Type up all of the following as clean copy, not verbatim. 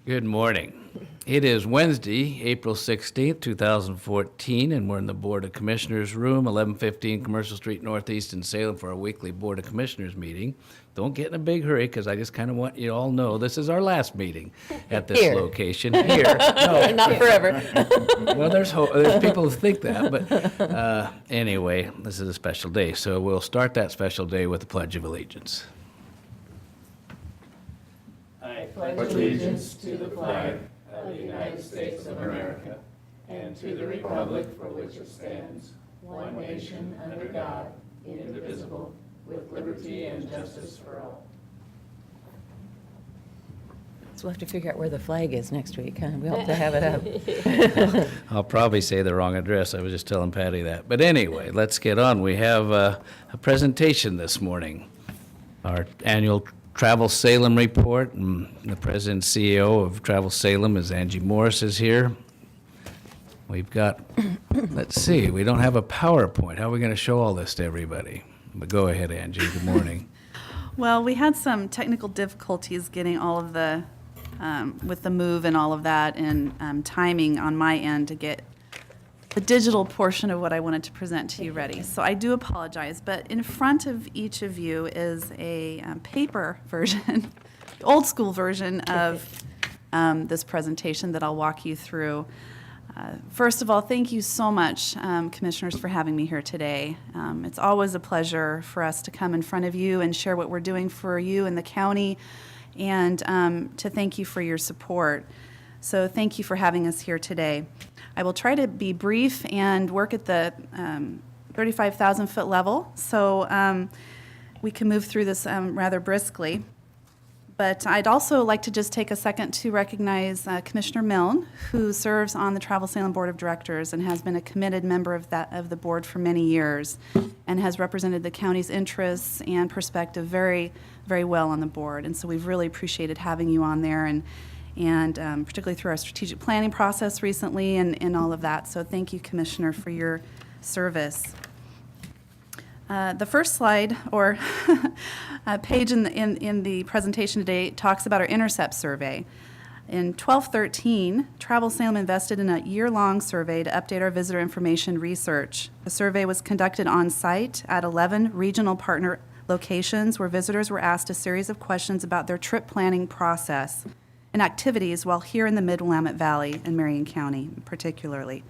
Good morning. It is Wednesday, April 16th, 2014, and we're in the Board of Commissioners room, 1115 Commercial Street Northeast in Salem for our weekly Board of Commissioners meeting. Don't get in a big hurry because I just kind of want you to all know this is our last meeting at this Here. location. Here. No, Not forever. well, there's people who think that, but anyway, this is a special day. So we'll start that special day with the Pledge of Allegiance. I pledge allegiance to the flag of the United States of America and to the republic for which it stands, one nation under God, indivisible, with liberty and justice for all. So we'll have to figure out where the flag is next week, huh? We hope to have it up. I'll probably say the wrong address. I was just telling Patty that. But anyway, let's get on. We have a presentation this morning. Our annual Travel Salem report, and the president and CEO of Travel Salem is Angie Morris is here. We've got, let's see, we don't have a PowerPoint. How are we going to show all this to everybody? But go ahead, Angie. Good morning. Well, we had some technical difficulties getting all of the, with the move and all of that, and timing on my end to get the digital portion of what I wanted to present to you ready. So I do apologize, but in front of each of you is a paper version, old school version of this presentation that I'll walk you through. First of all, thank you so much, Commissioners, for having me here today. It's always a pleasure for us to come in front of you and share what we're doing for you in the county, and to thank you for your support. So thank you for having us here today. I will try to be brief and work at the 35,000-foot level, so we can move through this rather briskly. But I'd also like to just take a second to recognize Commissioner Milne, who serves on the Travel Salem Board of Directors and has been a committed member of the board for many years, and has represented the county's interests and perspective very, very well on the board. And so we've really appreciated having you on there, and particularly through our strategic planning process recently and all of that. So thank you, Commissioner, for your service. The first slide, or page in the presentation today, talks about our Intercept survey. In 1213, Travel Salem invested in a year-long survey to update our visitor information research. The survey was conducted on-site at 11 regional partner locations where visitors were asked a series of questions about their trip planning process and activities while here in the Mid-Willamette Valley and Marion County particularly.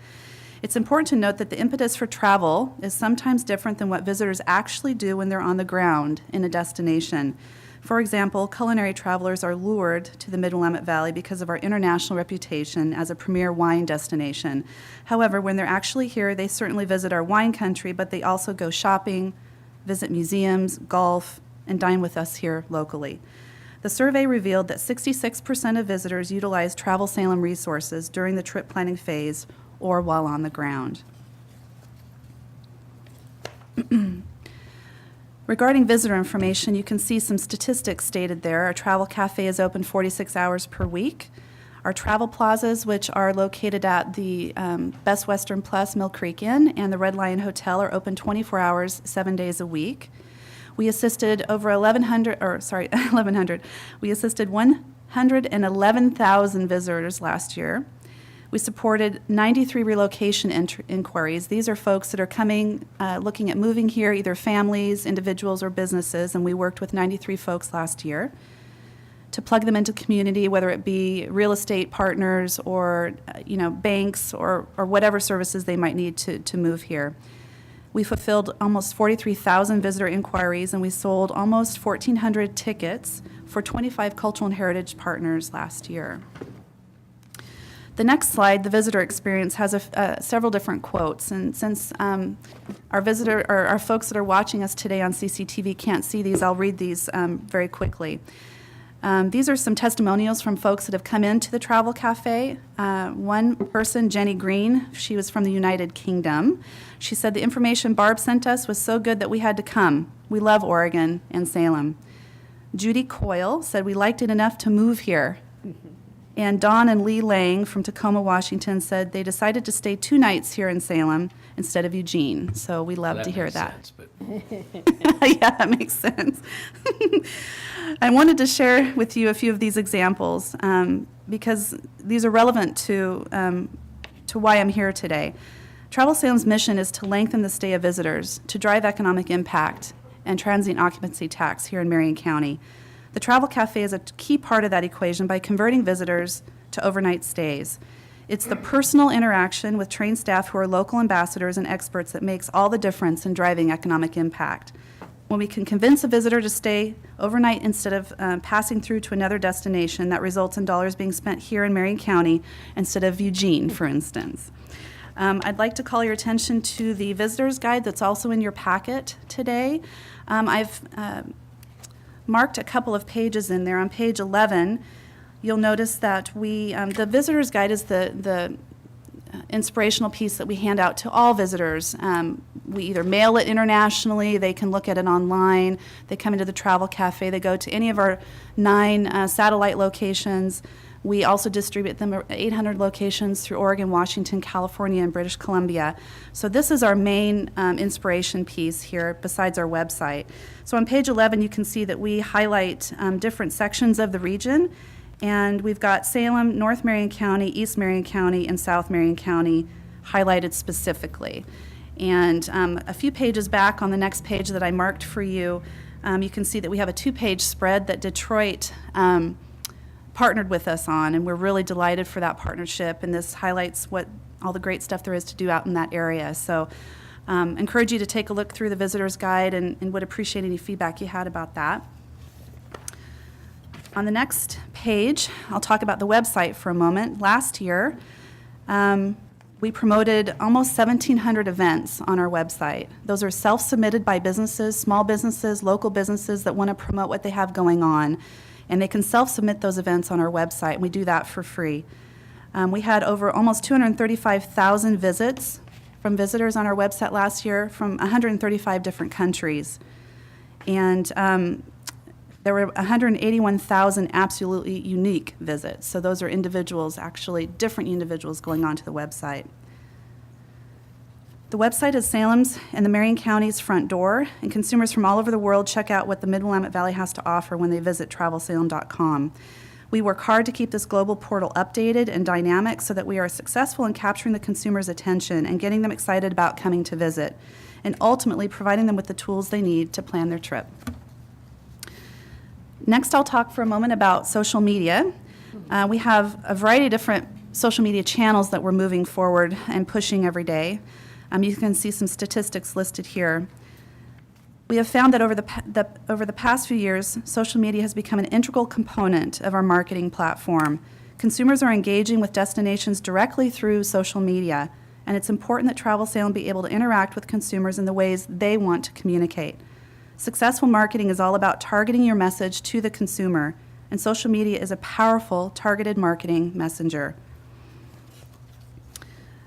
It's important to note that the impetus for travel is sometimes different than what visitors actually do when they're on the ground in a destination. For example, culinary travelers are lured to the Mid-Willamette Valley because of our international reputation as a premier wine destination. However, when they're actually here, they certainly visit our wine country, but they also go shopping, visit museums, golf, and dine with us here locally. The survey revealed that 66% of visitors utilize Travel Salem resources during the trip planning phase or while on the ground. Regarding visitor information, you can see some statistics stated there. Our travel cafe is open 46 hours per week. Our travel plazas, which are located at the Best Western Plus Mill Creek Inn and the Red Lion Hotel, are open 24 hours, 7 days a week. We assisted over 1,100. We assisted 111,000 visitors last year. We supported 93 relocation inquiries. These are folks that are coming, looking at moving here, either families, individuals, or businesses, and we worked with 93 folks last year to plug them into the community, whether it be real estate partners or banks or whatever services they might need to move here. We fulfilled almost 43,000 visitor inquiries, and we sold almost 1,400 tickets for 25 cultural and heritage partners last year. The next slide, the visitor experience, has several different quotes, and since our folks that are watching us today on CCTV can't see these, I'll read these very quickly. These are some testimonials from folks that have come into the Travel Cafe. One person, Jenny Green, she was from the United Kingdom. She said, "The information Barb sent us was so good that we had to come. We love Oregon and Salem." Judy Coyle said, "We liked it enough to move here." And Don and Lee Lang from Tacoma, Washington said they decided to stay 2 nights here in Salem instead of Eugene. So we love to hear makes that. sense, but Yeah, that makes sense. I wanted to share with you a few of these examples because these are relevant to why I'm here today. Travel Salem's mission is to lengthen the stay of visitors, to drive economic impact and transient occupancy tax here in Marion County. The Travel Cafe is a key part of that equation by converting visitors to overnight stays. It's the personal interaction with trained staff who are local ambassadors and experts that makes all the difference in driving economic impact. When we can convince a visitor to stay overnight instead of passing through to another destination, that results in dollars being spent here in Marion County instead of Eugene, for instance. I'd like to call your attention to the visitor's guide that's also in your packet today. I've marked a couple of pages in there. On page 11, you'll notice that the visitor's guide is the inspirational piece that we hand out to all visitors. We either mail it internationally, they can look at it online, they come into the Travel Cafe, they go to any of our 9 satellite locations. We also distribute them at 800 locations through Oregon, Washington, California, and British Columbia. So this is our main inspiration piece here besides our website. So on page 11, you can see that we highlight different sections of the region. And we've got Salem, North Marion County, East Marion County, and South Marion County highlighted specifically. And a few pages back on the next page that I marked for you, you can see that we have a 2-page spread that Detroit partnered with us on, and we're really delighted for that partnership, and this highlights what all the great stuff there is to do out in that area. So encourage you to take a look through the visitor's guide and would appreciate any feedback you had about that. On the next page, I'll talk about the website for a moment. Last year, we promoted almost 1,700 events on our website. Those are self-submitted by businesses, small businesses, local businesses that want to promote what they have going on. And they can self-submit those events on our website, and we do that for free. We had over almost 235,000 visits from visitors on our website last year from 135 different countries. And there were 181,000 absolutely unique visits. So those are individuals, actually different individuals going onto the website. The website is Salem's and the Marion County's front door, and consumers from all over the world check out what the Mid-Willamette Valley has to offer when they visit travelsalem.com. We work hard to keep this global portal updated and dynamic so that we are successful in capturing the consumer's attention and getting them excited about coming to visit, and ultimately providing them with the tools they need to plan their trip. Next, I'll talk for a moment about social media. We have a variety of different social media channels that we're moving forward and pushing every day. You can see some statistics listed here. We have found that over the past few years, social media has become an integral component of our marketing platform. Consumers are engaging with destinations directly through social media, and it's important that Travel Salem be able to interact with consumers in the ways they want to communicate. Successful marketing is all about targeting your message to the consumer, and social media is a powerful, targeted marketing messenger.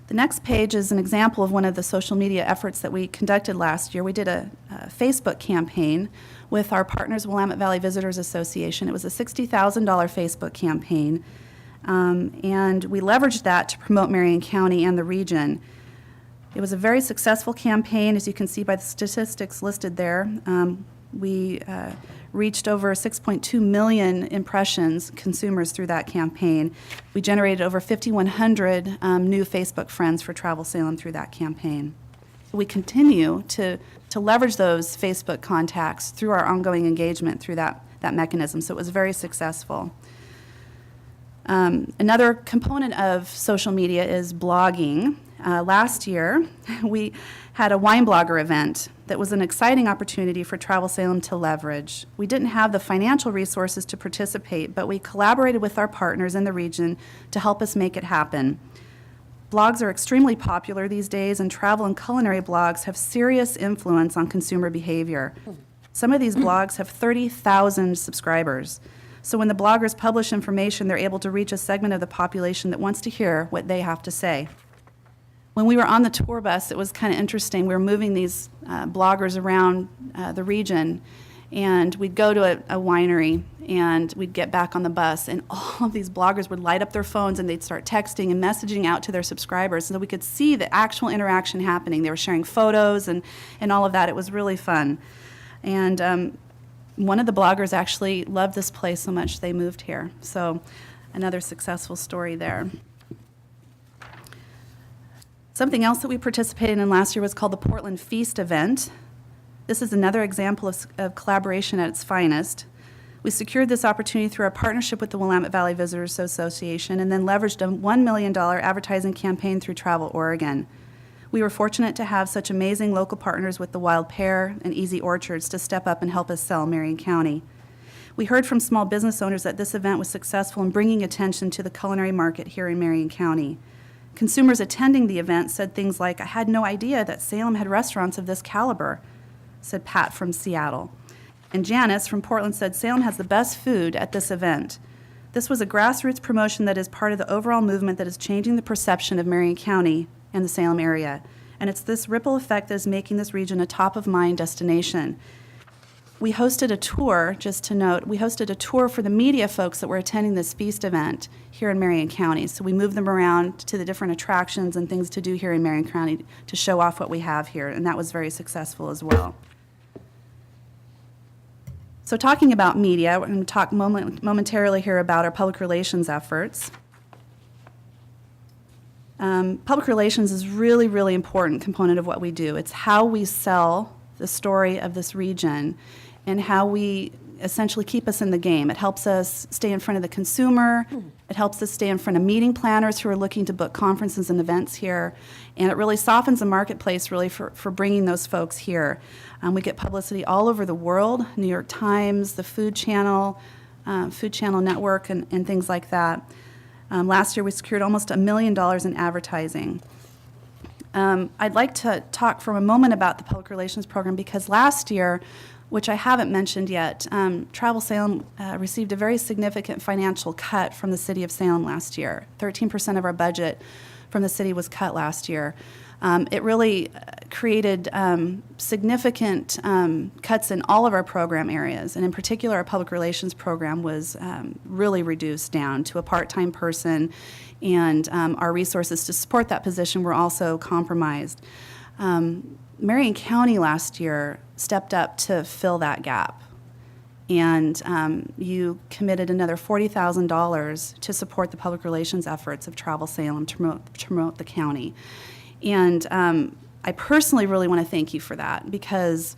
The next page is an example of one of the social media efforts that we conducted last year. We did a Facebook campaign with our partners, Willamette Valley Visitors Association. It was a $60,000 Facebook campaign, and we leveraged that to promote Marion County and the region. It was a very successful campaign, as you can see by the statistics listed there. We reached over 6.2 million impressions, consumers, through that campaign. We generated over 5,100 new Facebook friends for Travel Salem through that campaign. We continue to leverage those Facebook contacts through our ongoing engagement through that mechanism, so it was very successful. Another component of social media is blogging. Last year, we had a wine blogger event that was an exciting opportunity for Travel Salem to leverage. We didn't have the financial resources to participate, but we collaborated with our partners in the region to help us make it happen. Blogs are extremely popular these days, and travel and culinary blogs have serious influence on consumer behavior. Some of these blogs have 30,000 subscribers. So when the bloggers publish information, they're able to reach a segment of the population that wants to hear what they have to say. When we were on the tour bus, it was kind of interesting. We were moving these bloggers around the region, And we'd go to a winery, and we'd get back on the bus, and all of these bloggers would light up their phones, and they'd start texting and messaging out to their subscribers so that we could see the actual interaction happening. They were sharing photos and all of that. It was really fun. And one of the bloggers actually loved this place so much they moved here. So another successful story there. Something else that we participated in last year was called the Portland Feast event. This is another example of collaboration at its finest. We secured this opportunity through our partnership with the Willamette Valley Visitors Association and then leveraged a $1 million advertising campaign through Travel Oregon. We were fortunate to have such amazing local partners with the Wild Pear and Easy Orchards to step up and help us sell Marion County. We heard from small business owners that this event was successful in bringing attention to the culinary market here in Marion County. Consumers attending the event said things like, "I had no idea that Salem had restaurants of this caliber," said Pat from Seattle. And Janice from Portland said, "Salem has the best food at this event." This was a grassroots promotion that is part of the overall movement that is changing the perception of Marion County and the Salem area. And it's this ripple effect that is making this region a top-of-mind destination. We hosted a tour, just to note, we hosted a tour for the media folks that were attending this feast event here in Marion County. So we moved them around to the different attractions and things to do here in Marion County to show off what we have here, and that was very successful as well. So talking about media, we're going to talk momentarily here about our public relations efforts. Public relations is really, really important component of what we do. It's how we sell the story of this region and how we essentially keep us in the game. It helps us stay in front of the consumer. It helps us stay in front of meeting planners who are looking to book conferences and events here. And it really softens the marketplace really for bringing those folks here. We get publicity all over the world, New York Times, the Food Channel Network, and things like that. Last year we secured almost $1 million in advertising. I'd like to talk for a moment about the public relations program because last year, which I haven't mentioned yet, Travel Salem received a very significant financial cut from the city of Salem last year. 13% of our budget from the city was cut last year. It really created significant cuts in all of our program areas, and in particular our public relations program was really reduced down to a part-time person, and our resources to support that position were also compromised. Marion County last year stepped up to fill that gap, and you committed another $40,000 to support the public relations efforts of Travel Salem to promote the county. And I personally really want to thank you for that because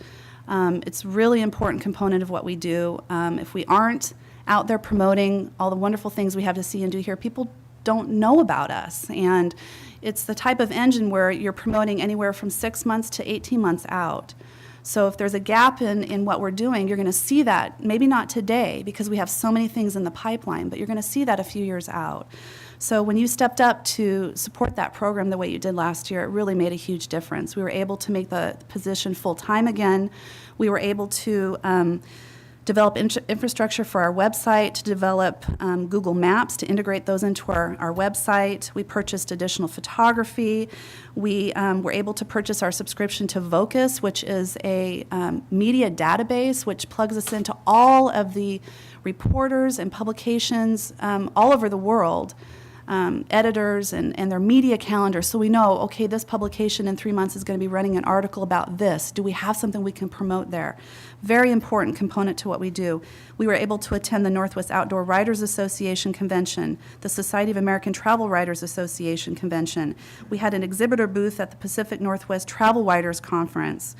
it's a really important component of what we do. If we aren't out there promoting all the wonderful things we have to see and do here, people don't know about us. And it's the type of engine where you're promoting anywhere from 6 months to 18 months out. So if there's a gap in what we're doing, you're going to see that, maybe not today because we have so many things in the pipeline, but you're going to see that a few years out. So when you stepped up to support that program the way you did last year, it really made a huge difference. We were able to make the position full-time again. We were able to develop infrastructure for our website, to develop Google Maps, to integrate those into our website. We purchased additional photography. We were able to purchase our subscription to Vocus, which is a media database which plugs us into all of the reporters and publications all over the world. Editors and their media calendar, so we know, okay, this publication in 3 months is going to be running an article about this. Do we have something we can promote there? Very important component to what we do. We were able to attend the Northwest Outdoor Writers Association Convention, the Society of American Travel Writers Association Convention. We had an exhibitor booth at the Pacific Northwest Travel Writers Conference.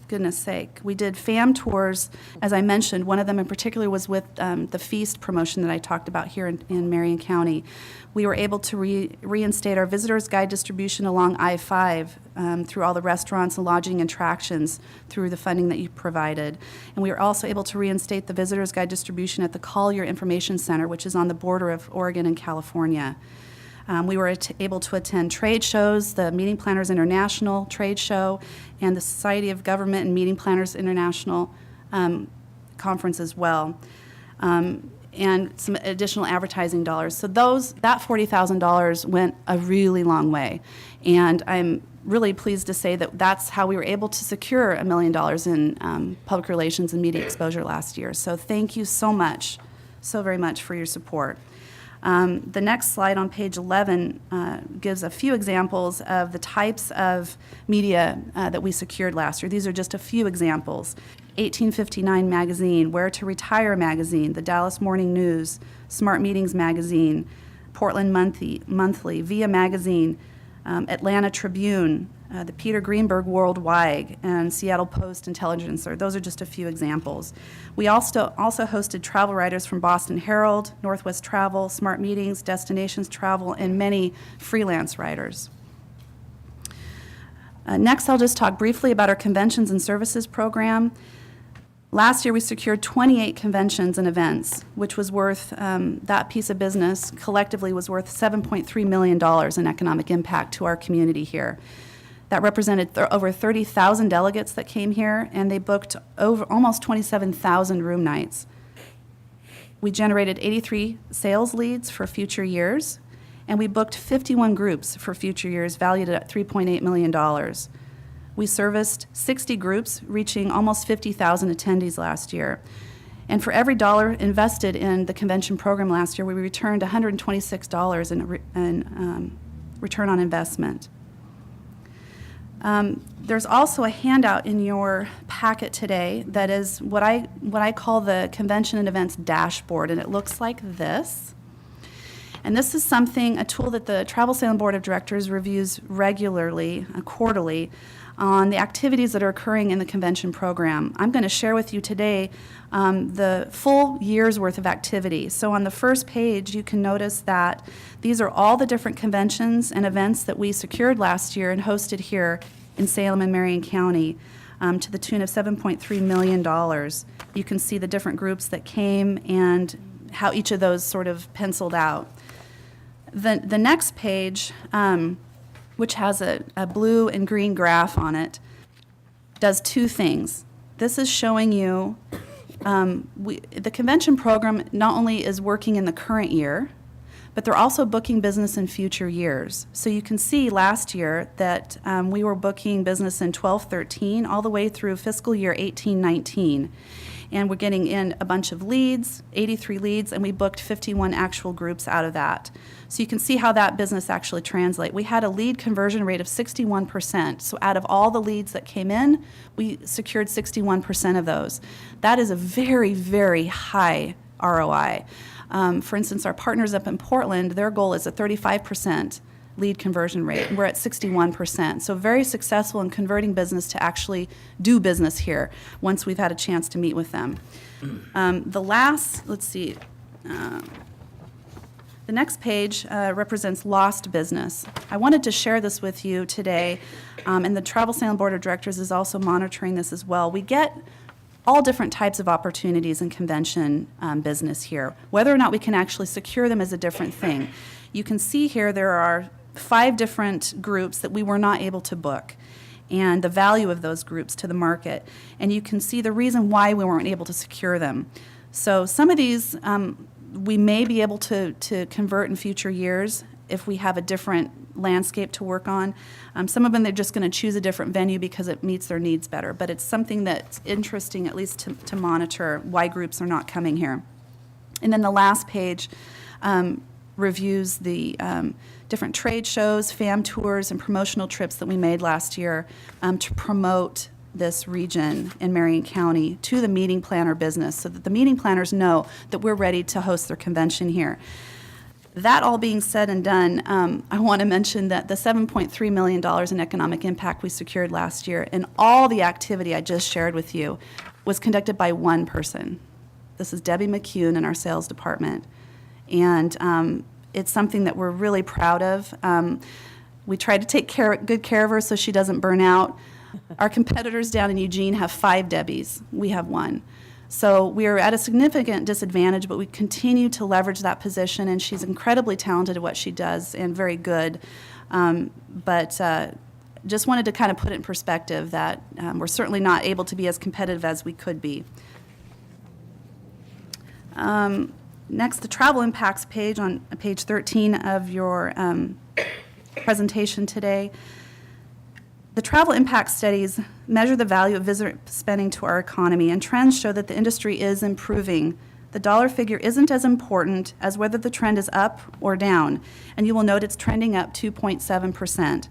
Goodness sake. We did FAM tours, as I mentioned. One of them in particular was with the Feast promotion that I talked about here in Marion County. We were able to reinstate our visitor's guide distribution along I-5 through all the restaurants and lodging and attractions through the funding that you provided. And we were also able to reinstate the visitor's guide distribution at the Collier Information Center, which is on the border of Oregon and California. We were able to attend trade shows, the Meeting Planners International Trade Show, and the Society of Government and Meeting Planners International Conference as well, and some additional advertising dollars. So that $40,000 went a really long way, and I'm really pleased to say that that's how we were able to secure $1 million in public relations and media exposure last year. So thank you so much, so very much for your support. The next slide on page 11 gives a few examples of the types of media that we secured last year. These are just a few examples. 1859 Magazine, Where to Retire Magazine, the Dallas Morning News, Smart Meetings Magazine, Portland Monthly, Via Magazine, Atlanta Tribune, the Peter Greenberg Worldwide, and Seattle Post Intelligencer. Those are just a few examples. We also hosted travel writers from Boston Herald, Northwest Travel, Smart Meetings, Destinations Travel, and many freelance writers. Next, I'll just talk briefly about our conventions and services program. Last year, we secured 28 conventions and events, which was worth, that piece of business collectively was worth $7.3 million in economic impact to our community here. That represented over 30,000 delegates that came here, and they booked over almost 27,000 room nights. We generated 83 sales leads for future years, and we booked 51 groups for future years valued at $3.8 million. We serviced 60 groups, reaching almost 50,000 attendees last year. And for every dollar invested in the convention program last year, we returned $126 in return on investment. There's also a handout in your packet today that is what I call the Convention and Events Dashboard, and it looks like this. And this is a tool that the Travel Sale and Board of Directors reviews regularly, quarterly, on the activities that are occurring in the convention program. I'm going to share with you today the full year's worth of activity. So on the first page, you can notice that these are all the different conventions and events that we secured last year and hosted here in Salem and Marion County to the tune of $7.3 million. You can see the different groups that came and how each of those sort of penciled out. The next page, which has a blue and green graph on it, does two things. This is showing you the convention program not only is working in the current year, but they're also booking business in future years. So you can see last year that we were booking business in 12-13 all the way through fiscal year 18-19. And we're getting in a bunch of leads, 83 leads, and we booked 51 actual groups out of that. So you can see how that business actually translates. We had a lead conversion rate of 61%. So out of all the leads that came in, we secured 61% of those. That is a very, very high ROI. For instance, our partners up in Portland, their goal is a 35% lead conversion rate. We're at 61%. So very successful in converting business to actually do business here once we've had a chance to meet with them. The next page represents lost business. I wanted to share this with you today, and the Travel Sale and Board of Directors is also monitoring this as well. We get all different types of opportunities in convention business here. Whether or not we can actually secure them is a different thing. You can see here there are 5 different groups that we were not able to book, and the value of those groups to the market. And you can see the reason why we weren't able to secure them. So some of these we may be able to convert in future years if we have a different landscape to work on. Some of them, they're just going to choose a different venue because it meets their needs better. But it's something that's interesting, at least to monitor why groups are not coming here. And then the last page reviews the different trade shows, fam tours, and promotional trips that we made last year to promote this region in Marion County to the meeting planner business so that the meeting planners know that we're ready to host their convention here. That all being said and done, I want to mention that the $7.3 million in economic impact we secured last year and all the activity I just shared with you was conducted by one person. This is Debbie McCune in our sales department. And it's something that we're really proud of. We try to take good care of her so she doesn't burn out. Our competitors down in Eugene have 5 Debbies. We have 1. So we are at a significant disadvantage, but we continue to leverage that position, and she's incredibly talented at what she does and very good. But just wanted to kind of put it in perspective that we're certainly not able to be as competitive as we could be. Next, the travel impacts page on page 13 of your presentation today. The travel impact studies measure the value of visitor spending to our economy, and trends show that the industry is improving. The dollar figure isn't as important as whether the trend is up or down, and you will note it's trending up 2.7%.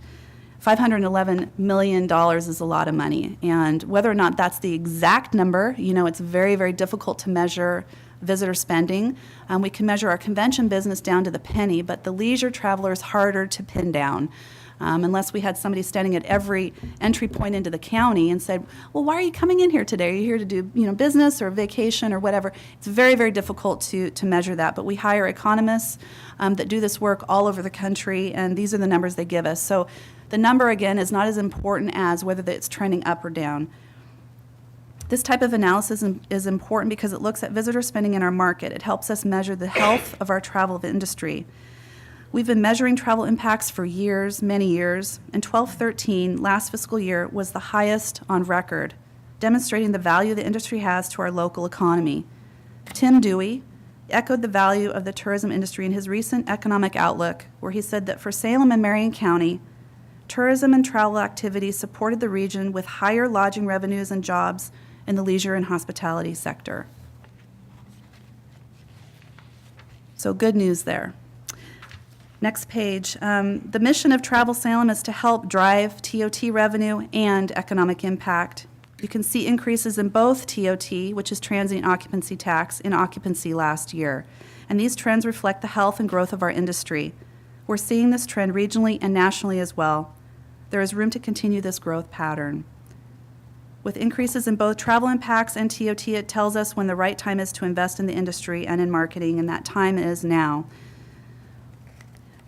$511 million is a lot of money, and whether or not that's the exact number, it's very, very difficult to measure visitor spending. We can measure our convention business down to the penny, but the leisure traveler is harder to pin down. Unless we had somebody standing at every entry point into the county and said, well, why are you coming in here today? Are you here to do business or vacation or whatever? It's very, very difficult to measure that. But we hire economists that do this work all over the country, and these are the numbers they give us. So the number, again, is not as important as whether it's trending up or down. This type of analysis is important because it looks at visitor spending in our market. It helps us measure the health of our travel industry. We've been measuring travel impacts for years, many years, and 12-13, last fiscal year, was the highest on record, demonstrating the value the industry has to our local economy. Tim Dewey echoed the value of the tourism industry in his recent economic outlook, where he said that for Salem and Marion County, tourism and travel activities supported the region with higher lodging revenues and jobs in the leisure and hospitality sector. So good news there. Next page. The mission of Travel Salem is to help drive TOT revenue and economic impact. You can see increases in both TOT, which is transient occupancy tax, in occupancy last year. And these trends reflect the health and growth of our industry. We're seeing this trend regionally and nationally as well. There is room to continue this growth pattern. With increases in both travel impacts and TOT, it tells us when the right time is to invest in the industry and in marketing, and that time is now.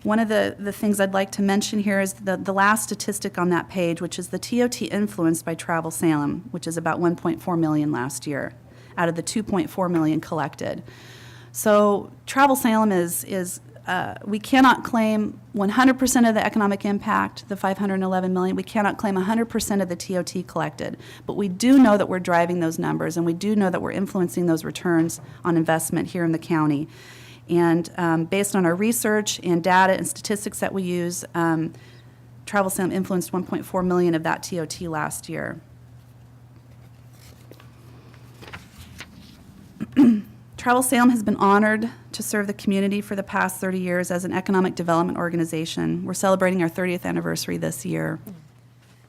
One of the things I'd like to mention here is the last statistic on that page, which is the TOT influenced by Travel Salem, which is about 1.4 million last year out of the 2.4 million collected. So Travel Salem we cannot claim 100% of the economic impact, the 511 million. We cannot claim 100% of the TOT collected, but we do know that we're driving those numbers, and we do know that we're influencing those returns on investment here in the county. And based on our research and data and statistics that we use, Travel Salem influenced 1.4 million of that TOT last year. Travel Salem has been honored to serve the community for the past 30 years as an economic development organization. We're celebrating our 30th anniversary this year.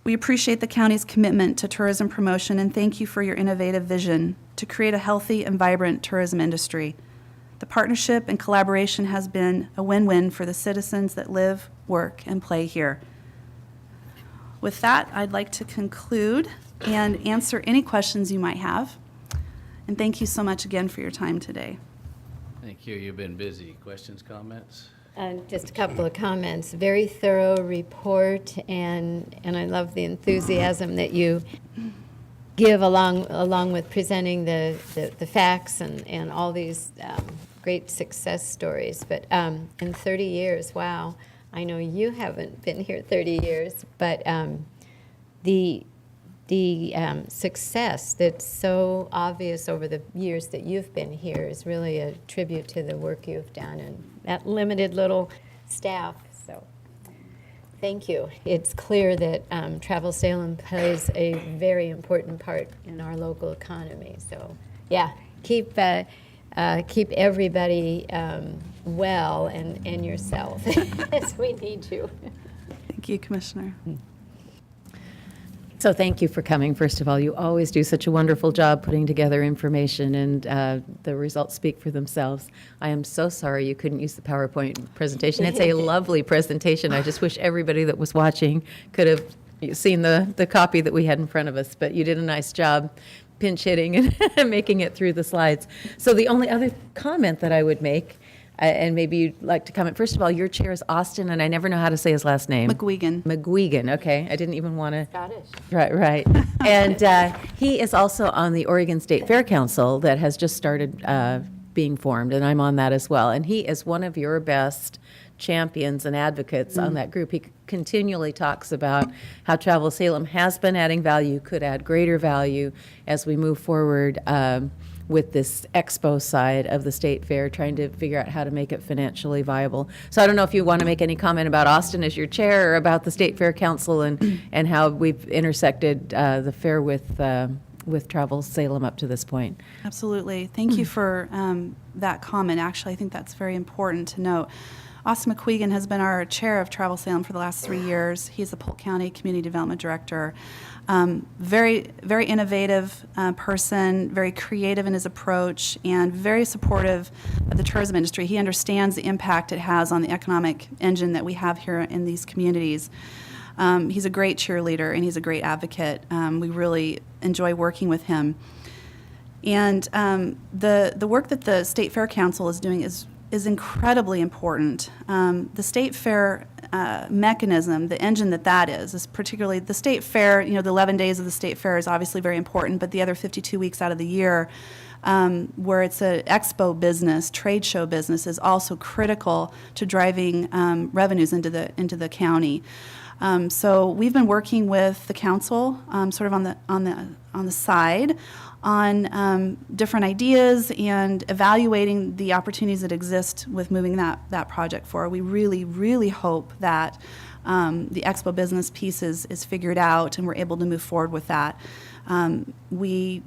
We appreciate the county's commitment to tourism promotion, and thank you for your innovative vision to create a healthy and vibrant tourism industry. The partnership and collaboration has been a win-win for the citizens that live, work, and play here. With that, I'd like to conclude and answer any questions you might have. And thank you so much again for your time today. Thank you. You've been busy. Questions, comments? Just a couple of comments. Very thorough report, and I love the enthusiasm that you give along with presenting the facts and all these great success stories. But in 30 years, wow, I know you haven't been here 30 years, but the success that's so obvious over the years that you've been here is really a tribute to the work you've done and that limited little staff. So thank you. It's clear that Travel Salem plays a very important part in our local economy. So yeah, keep everybody well and yourself as we need you. Thank you, Commissioner. So thank you for coming. First of all, you always do such a wonderful job putting together information, and the results speak for themselves. I am so sorry you couldn't use the PowerPoint presentation. It's a lovely presentation. I just wish everybody that was watching could have seen the copy that we had in front of us, but you did a nice job pinch hitting and making it through the slides. So the only other comment that I would make, and maybe you'd like to comment. First of all, your chair is Austin, and I never know how to say his last name. McGuigan, okay. I didn't even want to. Scottish. Right. And he is also on the Oregon State Fair Council that has just started being formed, and I'm on that as well. And he is one of your best champions and advocates on that group. He continually talks about how Travel Salem has been adding value, could add greater value as we move forward with this expo side of the state fair, trying to figure out how to make it financially viable. So I don't know if you want to make any comment about Austin as your chair, or about the State Fair Council and how we've intersected the fair with Travel Salem up to this point. Absolutely. Thank you for that comment. Actually, I think that's very important to note. Austin McQuegan has been our chair of Travel Salem for the last 3 years. He's the Polk County Community Development Director. Very, very innovative person, very creative in his approach, and very supportive of the tourism industry. He understands the impact it has on the economic engine that we have here in these communities. He's a great cheerleader, and he's a great advocate. We really enjoy working with him. And the work that the State Fair Council is doing is incredibly important. The State Fair mechanism, the engine that is particularly the State Fair, the 11 days of the State Fair is obviously very important, but the other 52 weeks out of the year, where it's an expo business, trade show business, is also critical to driving revenues into the county. So we've been working with the council, sort of on the side, on different ideas and evaluating the opportunities that exist with moving that project forward. We really, really hope that the expo business piece is figured out and we're able to move forward with that. We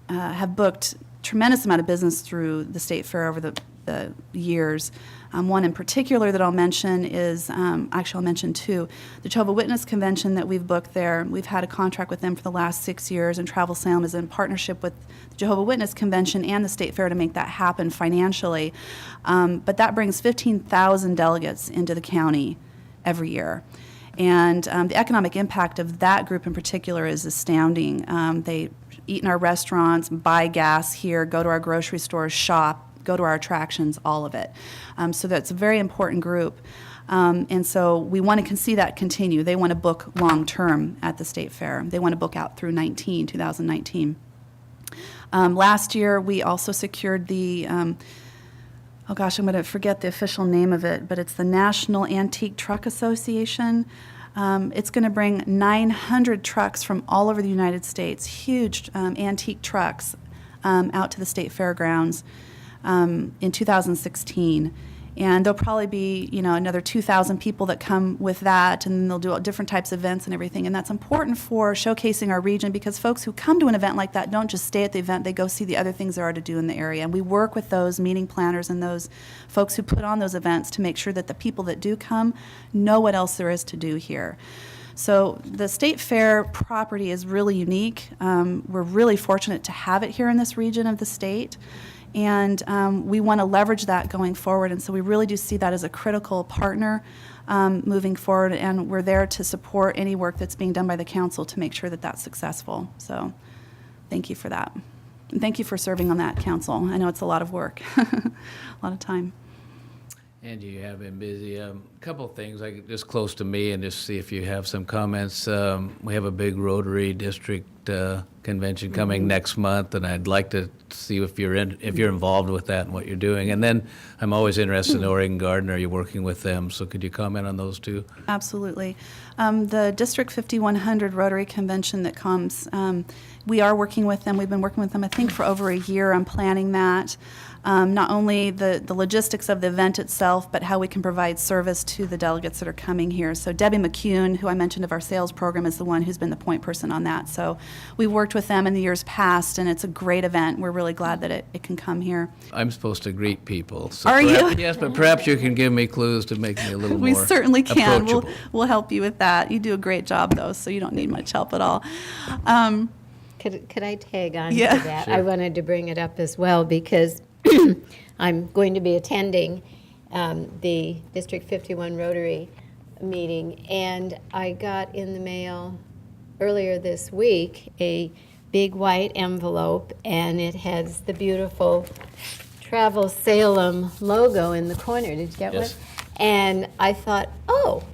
have booked tremendous amount of business through the State Fair over the years. One in particular that I'll mention is, actually I'll mention two, the Jehovah Witness Convention that we've booked there. We've had a contract with them for the last 6 years, and Travel Salem is in partnership with the Jehovah Witness Convention and the State Fair to make that happen financially. But that brings 15,000 delegates into the county every year. And the economic impact of that group in particular is astounding. They eat in our restaurants, buy gas here, go to our grocery stores, shop, go to our attractions, all of it. So that's a very important group. And so we want to see that continue. They want to book long-term at the State Fair. They want to book out through 2019. Last year, we also secured the, oh gosh, I'm going to forget the official name of it, but it's the National Antique Truck Association. It's going to bring 900 trucks from all over the United States, huge antique trucks, out to the State Fairgrounds in 2016. And there'll probably be, another 2,000 people that come with that, and they'll do different types of events and everything. And that's important for showcasing our region, because folks who come to an event like that don't just stay at the event, they go see the other things there are to do in the area. And we work with those meeting planners and those folks who put on those events to make sure that the people that do come know what else there is to do here. So the State Fair property is really unique. We're really fortunate to have it here in this region of the state. And we want to leverage that going forward. And so we really do see that as a critical partner moving forward. And we're there to support any work that's being done by the council to make sure that that's successful. So thank you for that. And thank you for serving on that council. I know it's a lot of work, a lot of time. And you have been busy. A couple of things, just close to me, and just see if you have some comments. We have a big Rotary District convention coming next month, and I'd like to see if you're involved with that and what you're doing. And then I'm always interested in Oregon Garden. Are you working with them? So could you comment on those two? Absolutely. The District 5100 Rotary Convention that comes, we are working with them. We've been working with them, I think, for over a year on planning that. Not only the logistics of the event itself, but how we can provide service to the delegates that are coming here. So Debbie McCune, who I mentioned of our sales program, is the one who's been the point person on that. So we worked with them in the years past, and it's a great event. We're really glad that it can come here. I'm supposed to greet people. So Are you? Yes, but perhaps you can give me clues to make me a little We more certainly can. approachable. We'll help you with that. You do a great job, though, so you don't need much help at all. Could I tag on Yeah. to that? Sure. I wanted to bring it up as well because I'm going to be attending the District 51 Rotary meeting, and I got in the mail earlier this week a big white envelope, and it has the beautiful Travel Salem logo in the corner. Did you get Yes. one? And I thought,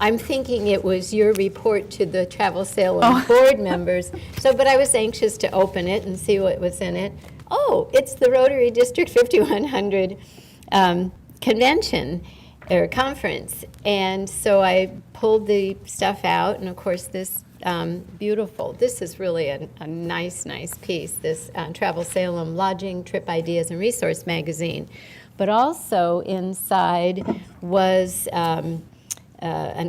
I'm thinking it was your report to the Travel Salem board members. But I was anxious to open it and see what was in it. It's the Rotary District 5100 convention. or conference. And so I pulled the stuff out, and of course this beautiful, this is really a nice piece, this Travel Salem Lodging, Trip Ideas, and Resource magazine. But also inside was an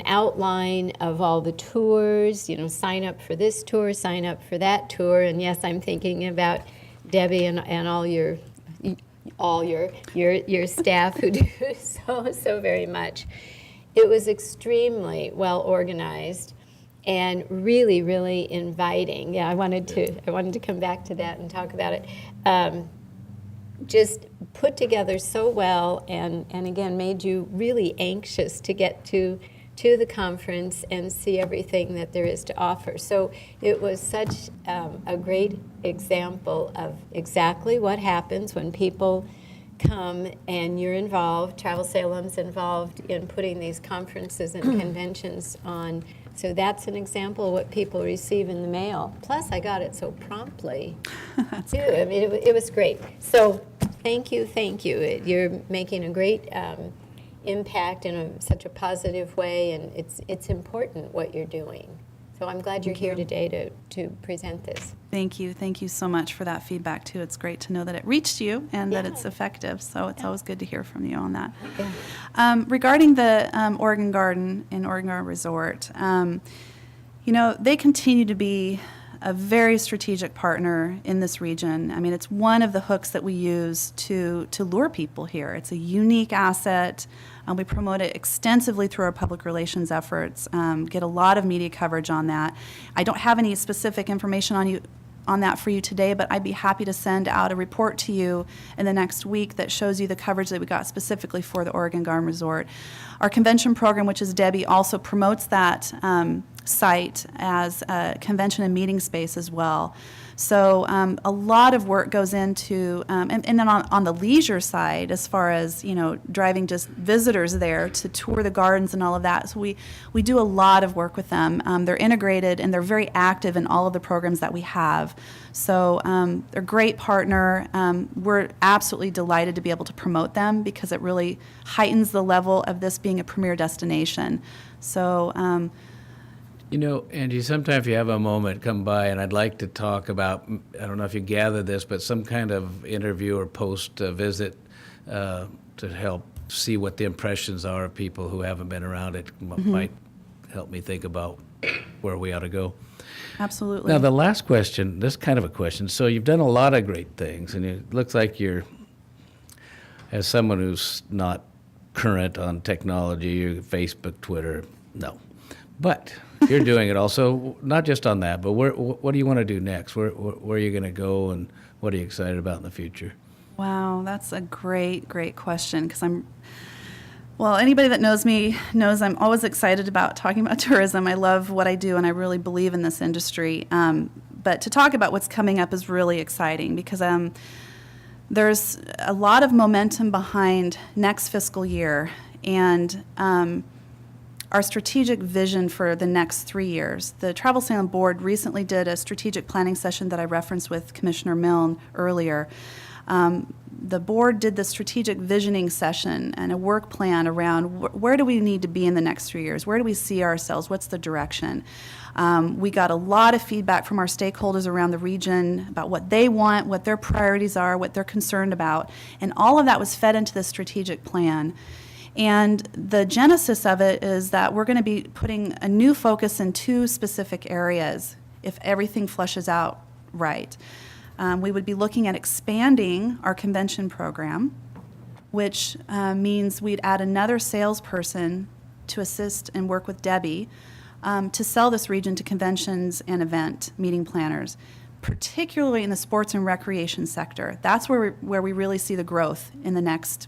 outline of all the tours, sign up for this tour, sign up for that tour. And yes, I'm thinking about Debbie and all your staff who do so very much. It was extremely well organized and really inviting. Yeah, I wanted to come back to that and talk about it. Just put together so well, and again made you really anxious to get to the conference and see everything that there is to offer. So it was such a great example of exactly what happens when people come and you're involved. Travel Salem's involved in putting these conferences and conventions on. So that's an example of what people receive in the mail. Plus, I got it so promptly, too. I mean, it was great. So thank you. You're making a great impact in such a positive way, and it's important what you're doing. So I'm glad you're here today to present this. Thank you so much for that feedback, too. It's great to know that it reached you and that it's effective, so it's always good to hear from you on that. Yeah. Regarding the Oregon Garden and Oregon Garden Resort, they continue to be a very strategic partner in this region. I mean, it's one of the hooks that we use to lure people here. It's a unique asset. We promote it extensively through our public relations efforts, get a lot of media coverage on that. I don't have any specific information on that for you today, but I'd be happy to send out a report to you in the next week that shows you the coverage that we got specifically for the Oregon Garden Resort. Our convention program, which is Debbie, also promotes that site as a convention and meeting space as well. So a lot of work goes into, and then on the leisure side, as far as, driving just visitors there to tour the gardens and all of that. So we do a lot of work with them. They're integrated and they're very active in all of the programs that we have. So they're a great partner. We're absolutely delighted to be able to promote them because it really heightens the level of this being a premier destination. So Angie, sometimes you have a moment come by, and I'd like to talk about, I don't know if you gathered this, but some kind of interview or post-visit to help see what the impressions are of people who haven't been around it. Might help me think about where we ought to go. Absolutely. Now, the last question, this kind of a question. So you've done a lot of great things, and it looks like you're, as someone who's not current on technology, Facebook, Twitter, no. But you're doing it also, not just on that, but what do you want to do next? Where are you going to go, and what are you excited about in the future? Wow, that's a great question, because anybody that knows me knows I'm always excited about talking about tourism. I love what I do, and I really believe in this industry. But to talk about what's coming up is really exciting, because there's a lot of momentum behind next fiscal year, and our strategic vision for the next 3 years. The Travel Salem Board recently did a strategic planning session that I referenced with Commissioner Milne earlier. The board did the strategic visioning session and a work plan around where do we need to be in the next 3 years? Where do we see ourselves? What's the direction? We got a lot of feedback from our stakeholders around the region about what they want, what their priorities are, what they're concerned about, and all of that was fed into the strategic plan. And the genesis of it is that we're going to be putting a new focus in 2 specific areas if everything flushes out right. We would be looking at expanding our convention program, which means we'd add another salesperson to assist and work with Debbie to sell this region to conventions and event meeting planners, particularly in the sports and recreation sector. That's where we really see the growth in the next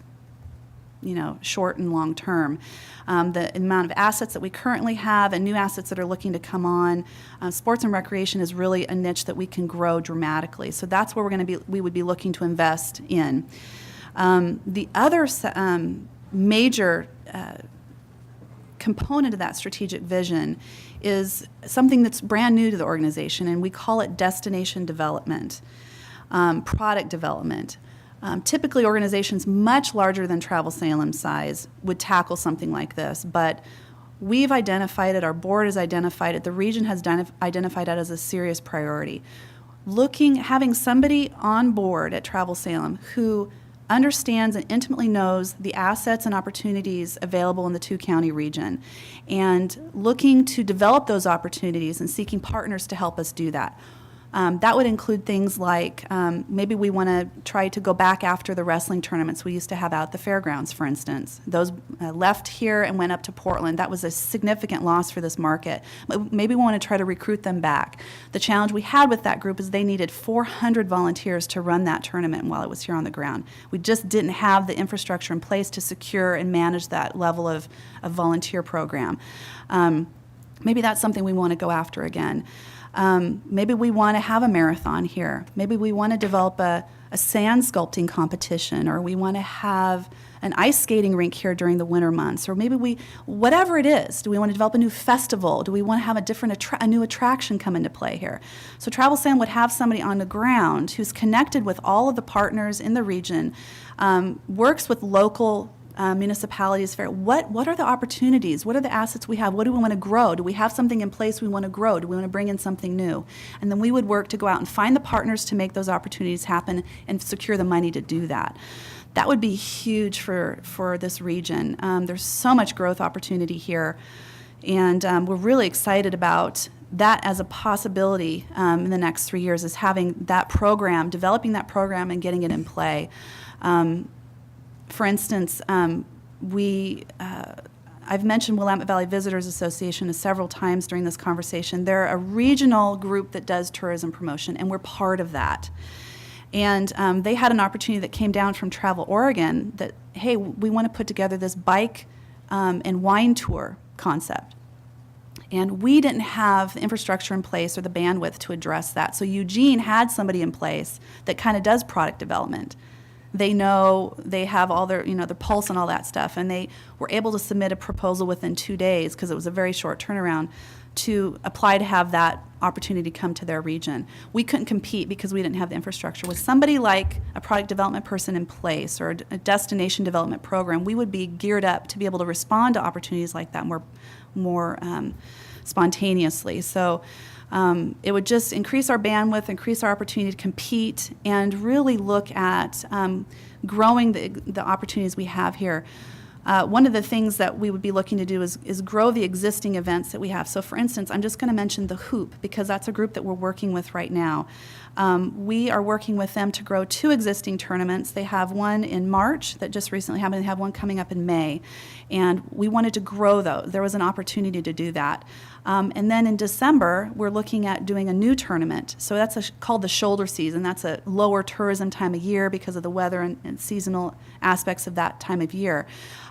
short and long term. The amount of assets that we currently have and new assets that are looking to come on, sports and recreation is really a niche that we can grow dramatically. So that's where we would be looking to invest in. The other major component of that strategic vision is something that's brand new to the organization, and we call it destination development, product development. Typically, organizations much larger than Travel Salem size would tackle something like this, but we've identified it, our board has identified it, the region has identified it as a serious priority. Having somebody on board at Travel Salem who understands and intimately knows the assets and opportunities available in the two-county region, and looking to develop those opportunities and seeking partners to help us do that. That would include things like maybe we want to try to go back after the wrestling tournaments we used to have out at the fairgrounds, for instance. Those left here and went up to Portland. That was a significant loss for this market. Maybe we want to try to recruit them back. The challenge we had with that group is they needed 400 volunteers to run that tournament while it was here on the ground. We just didn't have the infrastructure in place to secure and manage that level of volunteer program. Maybe that's something we want to go after again. Maybe we want to have a marathon here. Maybe we want to develop a sand sculpting competition, or we want to have an ice skating rink here during the winter months, or maybe whatever it is. Do we want to develop a new festival? Do we want to have a new attraction come into play here? So Travel Salem would have somebody on the ground who's connected with all of the partners in the region, works with local municipalities. What are the opportunities? What are the assets we have? What do we want to grow? Do we have something in place we want to grow? Do we want to bring in something new? And then we would work to go out and find the partners to make those opportunities happen and secure the money to do that. That would be huge for this region. There's so much growth opportunity here, and we're really excited about that as a possibility in the next 3 years, is having that program, developing that program and getting it in play. For instance, I've mentioned Willamette Valley Visitors Association several times during this conversation. They're a regional group that does tourism promotion, and we're part of that. And they had an opportunity that came down from Travel Oregon that, hey, we want to put together this bike and wine tour concept. And we didn't have the infrastructure in place or the bandwidth to address that. So Eugene had somebody in place that kind of does product development. They know, they have all their pulse and all that stuff, and they were able to submit a proposal within 2 days, because it was a very short turnaround, to apply to have that opportunity come to their region. We couldn't compete because we didn't have the infrastructure. With somebody like a product development person in place, or a destination development program, we would be geared up to be able to respond to opportunities like that more spontaneously. So it would just increase our bandwidth, increase our opportunity to compete, and really look at growing the opportunities we have here. One of the things that we would be looking to do is grow the existing events that we have. So for instance, I'm just going to mention the Hoop, because that's a group that we're working with right now. We are working with them to grow 2 existing tournaments. They have one in March that just recently happened. They have one coming up in May. And we wanted to grow those. There was an opportunity to do that. And then in December, we're looking at doing a new tournament. So that's called the shoulder season. That's a lower tourism time of year because of the weather and seasonal aspects of that time of year.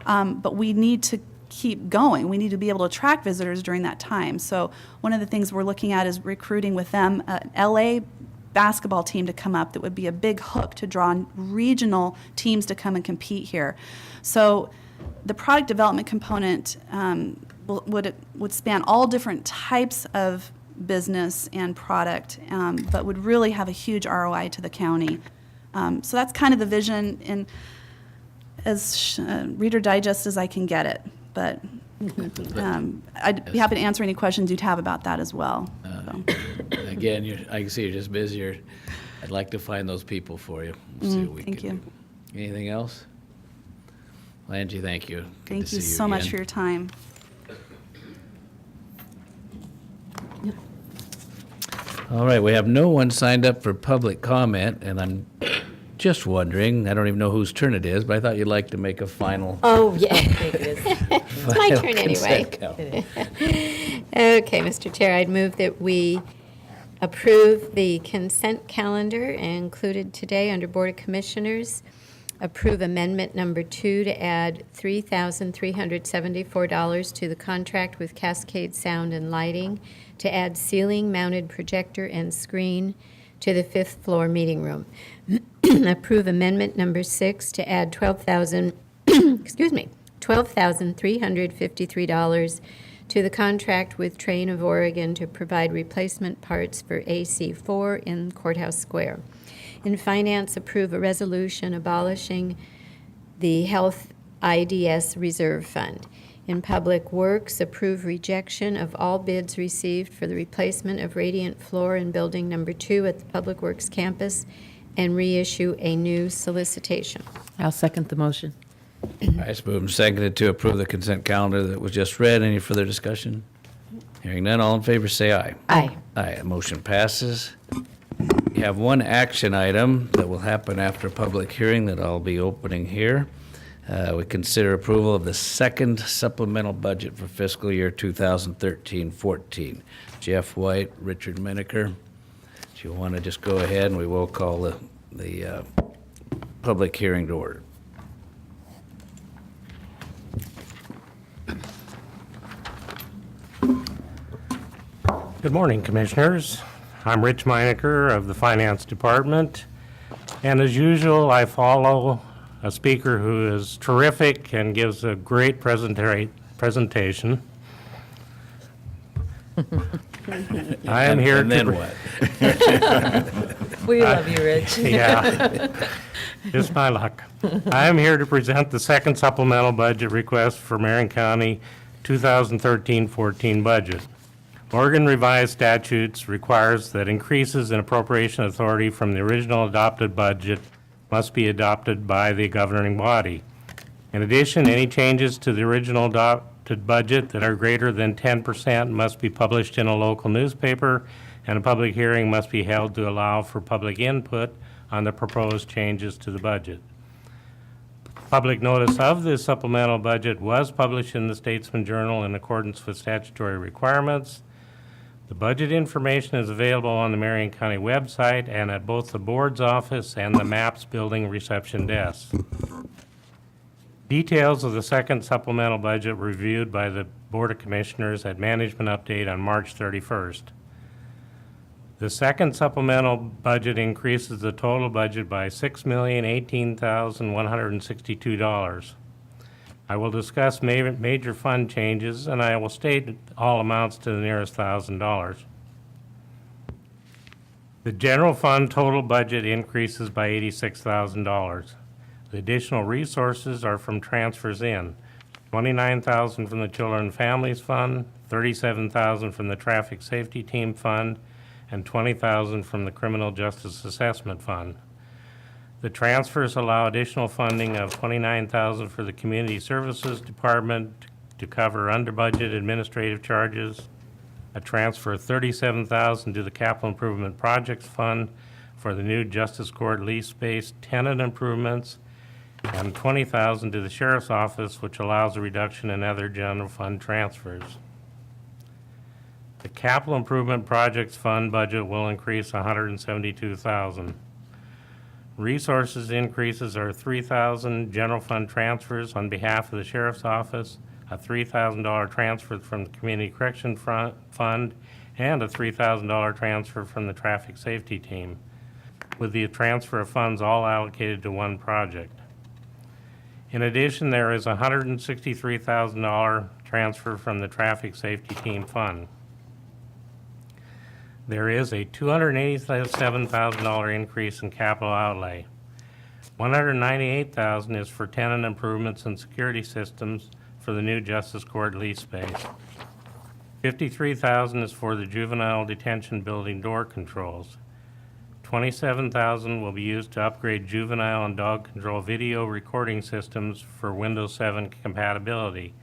But we need to keep going. We need to be able to attract visitors during that time. So one of the things we're looking at is recruiting with them an LA basketball team to come up that would be a big hook to draw regional teams to come and compete here. So the product development component would span all different types of business and product, but would really have a huge ROI to the county. So that's kind of the vision, in as Reader Digest as I can get it. But I'd be happy to answer any questions you'd have about that as well. So. Again, I can see you're just busy. I'd like to find those people for you. See what we Thank can you. do. Anything else? Well, Angie, thank you. Good Thank to you see so much again. for your time. All right, we have no one signed up for public comment, and I'm just wondering, I don't even know whose turn it is, but I thought you'd like to make a final. Oh, yeah. It's my turn anyway. Okay, Mr. Chair, I'd move that we approve the consent calendar included today under Board of Commissioners. Approve amendment number 2 to add $3,374 to the contract with Cascade Sound and Lighting to add ceiling mounted projector and screen to the 5th floor meeting room. Approve amendment number 6 to add $12,353 to the contract with Train of Oregon to provide replacement parts for AC4 in Courthouse Square. In finance, approve a resolution abolishing the Health IDS Reserve Fund. In Public Works, approve rejection of all bids received for the replacement of radiant floor in Building Number 2 at the Public Works campus and reissue a new solicitation. I'll second the motion. All right, it's moved and seconded to approve the consent calendar that was just read. Any further discussion? Hearing none, all in favor say aye. Aye. Aye, motion passes. We have one action item that will happen after a public hearing that I'll be opening here. We consider approval of the second supplemental budget for fiscal year 2013-14. Jeff White, Richard Miniker, do you want to just go ahead and we will call the public hearing to order. Good morning, Commissioners. I'm Rich Meinecker of the Finance Department, and as usual, I follow a speaker who is terrific and gives a great presentation. I am here And to... then what? We love you, Rich. Yeah, just my luck. I am here to present the second supplemental budget request for Marion County 2013-14 budget. Oregon revised statutes requires that increases in appropriation authority from the original adopted budget must be adopted by the governing body. In addition, any changes to the original adopted budget that are greater than 10% must be published in a local newspaper, and a public hearing must be held to allow for public input on the proposed changes to the budget. Public notice of this supplemental budget was published in the Statesman Journal in accordance with statutory requirements. The budget information is available on the Marion County website and at both the board's office and the MAPS building reception desk. Details of the second supplemental budget were reviewed by the Board of Commissioners at Management Update on March 31st. The second supplemental budget increases the total budget by $6,018,162. I will discuss major fund changes, and I will state all amounts to the nearest $1,000. The general fund total budget increases by $86,000. The additional resources are from transfers in: $29,000 from the Children and Families Fund, $37,000 from the Traffic Safety Team Fund, and $20,000 from the Criminal Justice Assessment Fund. The transfers allow additional funding of $29,000 for the Community Services Department to cover under-budget administrative charges, a transfer of $37,000 to the Capital Improvement Projects Fund for the new Justice Court lease space tenant improvements, and $20,000 to the Sheriff's Office, which allows a reduction in other general fund transfers. The Capital Improvement Projects Fund budget will increase $172,000. Resources increases are $3,000 general fund transfers on behalf of the Sheriff's Office, a $3,000 transfer from the Community Correction Fund, and a $3,000 transfer from the Traffic Safety Team, with the transfer of funds all allocated to one project. In addition, there is a $163,000 transfer from the Traffic Safety Team Fund. There is a $287,000 increase in capital outlay. $198,000 is for tenant improvements and security systems for the new Justice Court lease space. $53,000 is for the juvenile detention building door controls. $27,000 will be used to upgrade juvenile and dog control video recording systems for Windows 7 compatibility,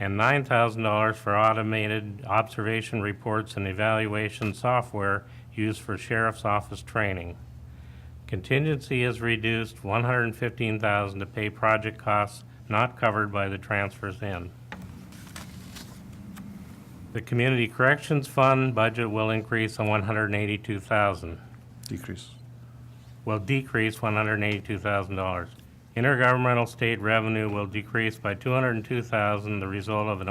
and $9,000 for automated observation reports and evaluation software used for Sheriff's Office training. Contingency is reduced $115,000 to pay project costs not covered by the transfers in. The Community Corrections Fund budget will increase on $182,000. Will decrease $182,000. Intergovernmental state revenue will decrease by $202,000, the result of an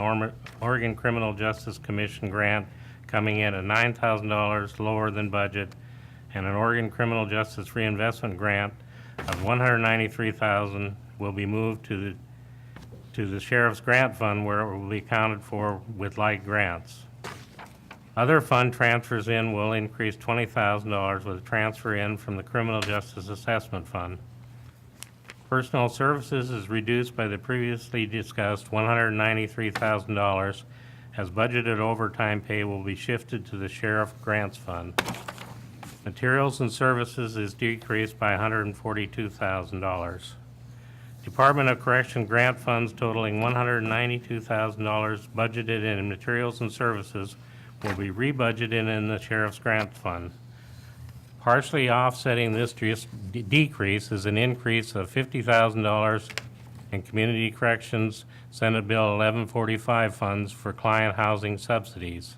Oregon Criminal Justice Commission grant coming in at $9,000 lower than budget, and an Oregon Criminal Justice Reinvestment Grant of $193,000 will be moved to the Sheriff's Grant Fund, where it will be accounted for with like grants. Other fund transfers in will increase $20,000 with a transfer in from the Criminal Justice Assessment Fund. Personnel services is reduced by the previously discussed $193,000 as budgeted overtime pay will be shifted to the Sheriff Grants Fund. Materials and services is decreased by $142,000. Department of Correction grant funds totaling $192,000 budgeted in materials and services will be rebudgeted in the Sheriff's Grant Fund. Partially offsetting this decrease is an increase of $50,000 in Community Corrections Senate Bill 1145 funds for client housing subsidies.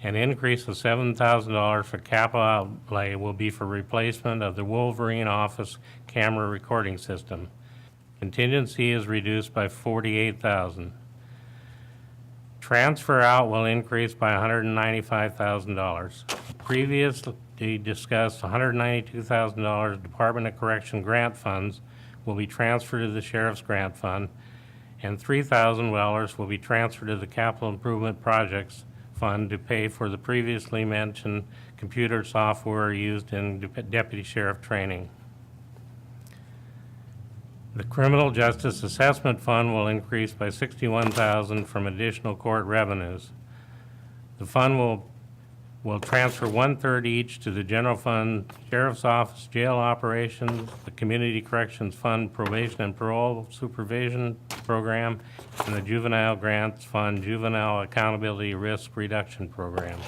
An increase of $7,000 for capital outlay will be for replacement of the Wolverine office camera recording system. Contingency is reduced by $48,000. Transfer out will increase by $195,000. Previously discussed $192,000 Department of Correction grant funds will be transferred to the Sheriff's Grant Fund, and $3,000 will be transferred to the Capital Improvement Projects Fund to pay for the previously mentioned computer software used in deputy sheriff training. The Criminal Justice Assessment Fund will increase by $61,000 from additional court revenues. The fund will transfer 1/3 each to the General Fund, Sheriff's Office, Jail Operations, the Community Corrections Fund, Probation and Parole Supervision Program, and the Juvenile Grants Fund, Juvenile Accountability Risk Reduction Program.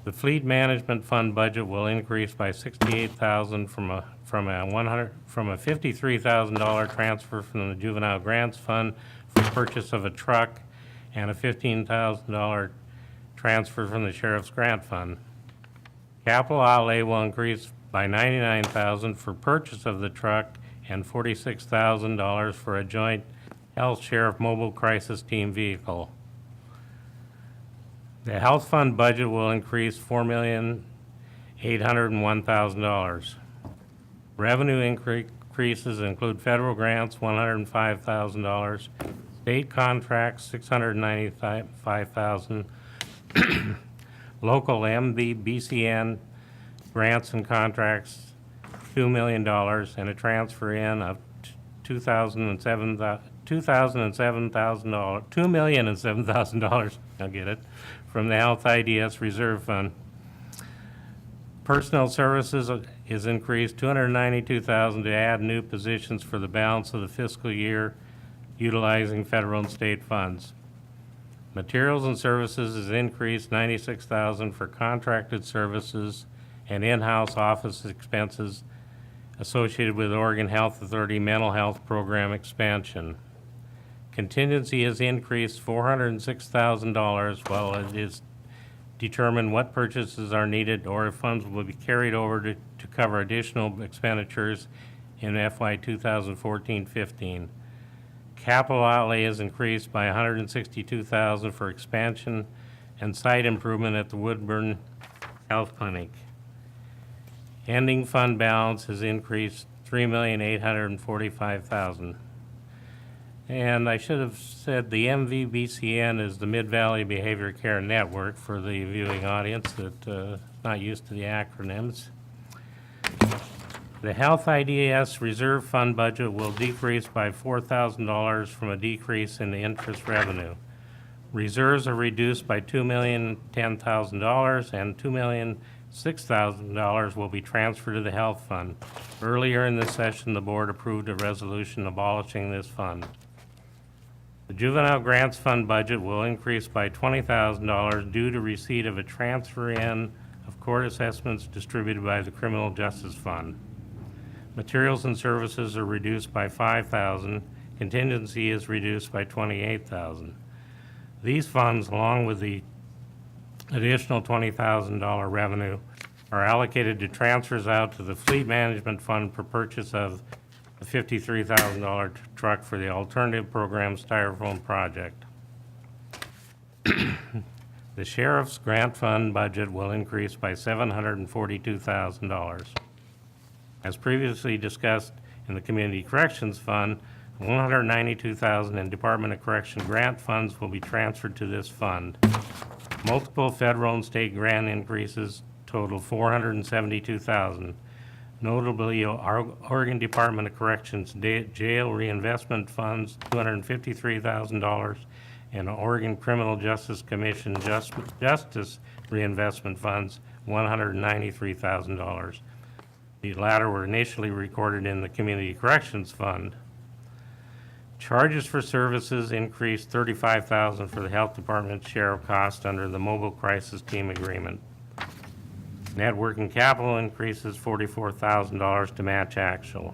The Fleet Management Fund budget will increase by $68,000 from a $53,000 transfer from the Juvenile Grants Fund for purchase of a truck and a $15,000 transfer from the Sheriff's Grant Fund. Capital outlay will increase by $99,000 for purchase of the truck and $46,000 for a joint health sheriff mobile crisis team vehicle. The health fund budget will increase $4,801,000. Revenue increases include federal grants, $105,000, state contracts, $695,000, local MVBCN grants and contracts, $2 million, and a transfer in of $2,007,000, I'll get it, from the Health IDS Reserve Fund. Personnel services is increased $292,000 to add new positions for the balance of the fiscal year utilizing federal and state funds. Materials and services is increased $96,000 for contracted services and in-house office expenses associated with Oregon Health Authority mental health program expansion. Contingency is increased $406,000 while it is determined what purchases are needed or if funds will be carried over to cover additional expenditures in FY 2014-15. Capital outlay is increased by $162,000 for expansion and site improvement at the Woodburn Health Clinic. Ending fund balance has increased $3,845,000. And I should have said the MVBCN is the Mid-Valley Behavior Care Network for the viewing audience that not used to the acronyms. The Health IDS Reserve Fund budget will decrease by $4,000 from a decrease in the interest revenue. Reserves are reduced by $2,010,000 and $2,006,000 will be transferred to the Health Fund. Earlier in this session, the board approved a resolution abolishing this fund. The Juvenile Grants Fund budget will increase by $20,000 due to receipt of a transfer in of court assessments distributed by the Criminal Justice Fund. Materials and services are reduced by $5,000. Contingency is reduced by $28,000. These funds, along with the additional $20,000 revenue, are allocated to transfers out to the Fleet Management Fund for purchase of the $53,000 truck for the Alternative Program Styrofoam project. The Sheriff's Grant Fund budget will increase by $742,000. As previously discussed in the Community Corrections Fund, $192,000 in Department of Correction grant funds will be transferred to this fund. Multiple federal and state grant increases total $472,000. Notably, our Oregon Department of Corrections jail reinvestment funds, $253,000, and Oregon Criminal Justice Commission justice reinvestment funds, $193,000. The latter were initially recorded in the Community Corrections Fund. Charges for services increased $35,000 for the Health Department's share of cost under the Mobile Crisis Team Agreement. Net working capital increases $44,000 to match actual.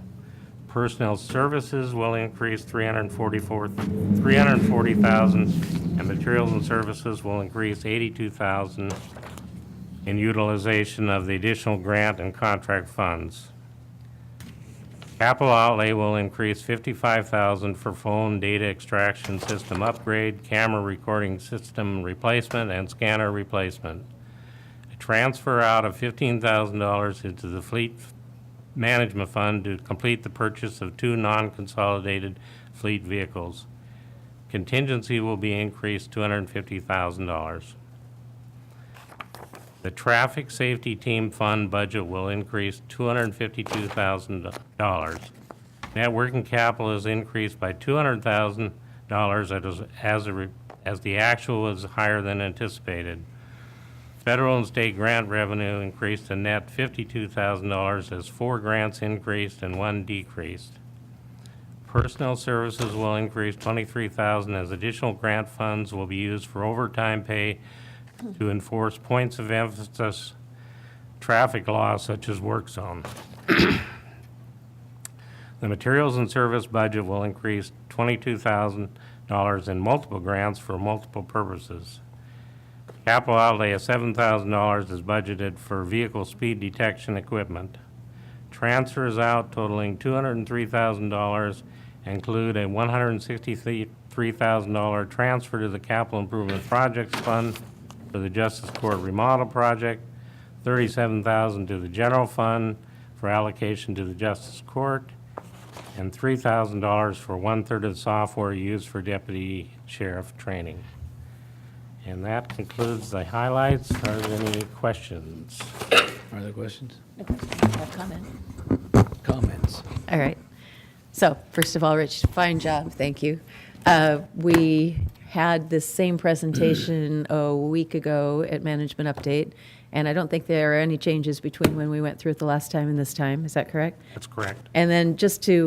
Personnel services will increase $340,000, and materials and services will increase $82,000 in utilization of the additional grant and contract funds. Capital outlay will increase $55,000 for phone data extraction system upgrade, camera recording system replacement, and scanner replacement. A transfer out of $15,000 into the fleet management fund to complete the purchase of 2 non-consolidated fleet vehicles. Contingency will be increased $250,000. The Traffic Safety Team Fund budget will increase $252,000. Net working capital is increased by $200,000 as the actual was higher than anticipated. Federal and state grant revenue increased a net $52,000 as 4 grants increased and 1 decreased. Personnel services will increase $23,000 as additional grant funds will be used for overtime pay to enforce points of emphasis traffic laws such as work zone. The materials and service budget will increase $22,000 in multiple grants for multiple purposes. Capital outlay of $7,000 is budgeted for vehicle speed detection equipment. Transfers out totaling $203,000 include a $163,000 transfer to the Capital Improvement Projects Fund for the Justice Court remodel project, $37,000 to the general fund for allocation to the Justice Court, and $3,000 for 1/3 of the software used for deputy sheriff training. And that concludes the highlights. Are there any questions? Are there questions? Have comment? Comments? All right. So, first of all, Rich, fine job, thank you. We had this same presentation a week ago at Management Update, and I don't think there are any changes between when we went through it the last time and this time, is that correct? That's correct. And then just to,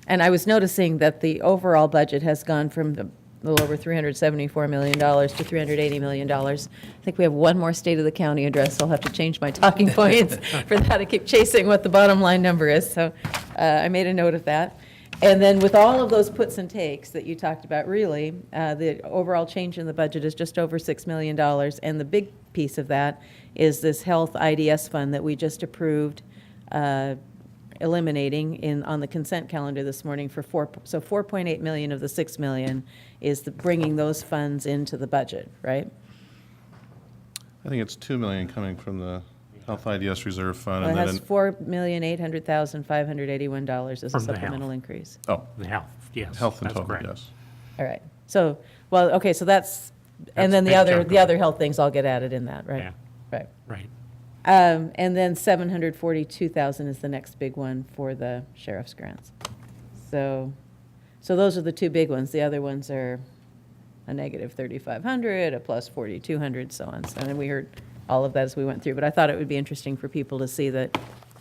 and I was noticing that the overall budget has gone from a little over $374 million to $380 million. I think we have one more State of the County address. I'll have to change my talking points for that to keep chasing what the bottom line number is. So I made a note of that. And then with all of those puts and takes that you talked about, really, the overall change in the budget is just over $6 million. And the big piece of that is this health IDS fund that we just approved eliminating on the consent calendar this morning for so 4.8 million of the 6 million is bringing those funds into the budget, right? I think it's 2 million coming from the Health IDS Reserve Fund. Well, it and has then $4,800,581 as a From the supplemental health. increase. Oh, The health, yes. health in that's total, correct. yes. All right. So, well, okay, so that's, and That's then a the big other, chunk the of other health things all get added in that, right? Yeah. Right. Right. And then 742,000 is the next big one for the sheriff's grants. So those are the two big ones. The other ones are a negative 3,500, a plus 4,200, so on. So, and we heard all of that as we went through. But I thought it would be interesting for people to see that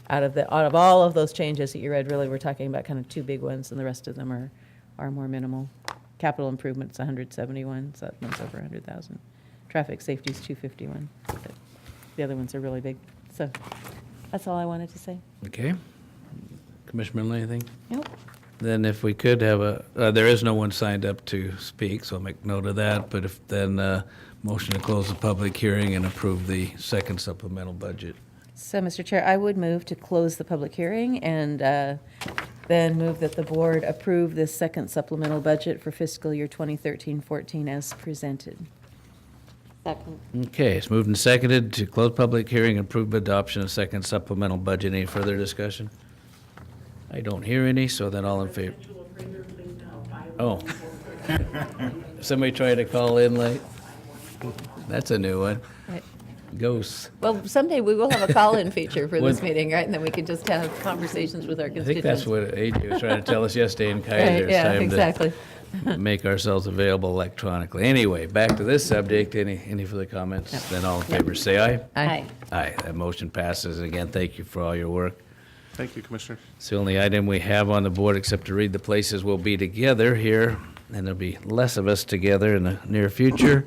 out of all of those changes that you read, really, we're talking about kind of two big ones, and the rest of them are more minimal. Capital improvements, 171, so that one's over 100,000. Traffic safety is 251. But the other ones are really big. So that's all I wanted to say. Okay. Commissioner Milne, anything? Nope. Then if we could have there is no one signed up to speak, so I'll make note of that. But if then, motion to close the public hearing and approve the second supplemental budget. So, Mr. Chair, I would move to close the public hearing and then move that the board approve this second supplemental budget for fiscal year 2013-14 as presented. Second. Okay, it's moved and seconded to close public hearing and approve adoption of second supplemental budget. Any further discussion? I don't hear any, so then all in favor. Oh. Somebody trying to call in late? That's a new one. Right. Ghosts. Well, someday we will have a call-in feature for this Would- meeting, right? And then we can just have conversations with our I constituents. think that's what AJ was trying to tell us yesterday in Kaiser. Right, It's yeah, time exactly. to make ourselves available electronically. Anyway, back to this subject. Any further comments? Then all in favor say aye. Aye. Aye, that motion passes. And again, thank you for all your work. Thank you, Commissioner. It's the only item we have on the board, except to read the places we'll be together here, and there'll be less of us together in the near future.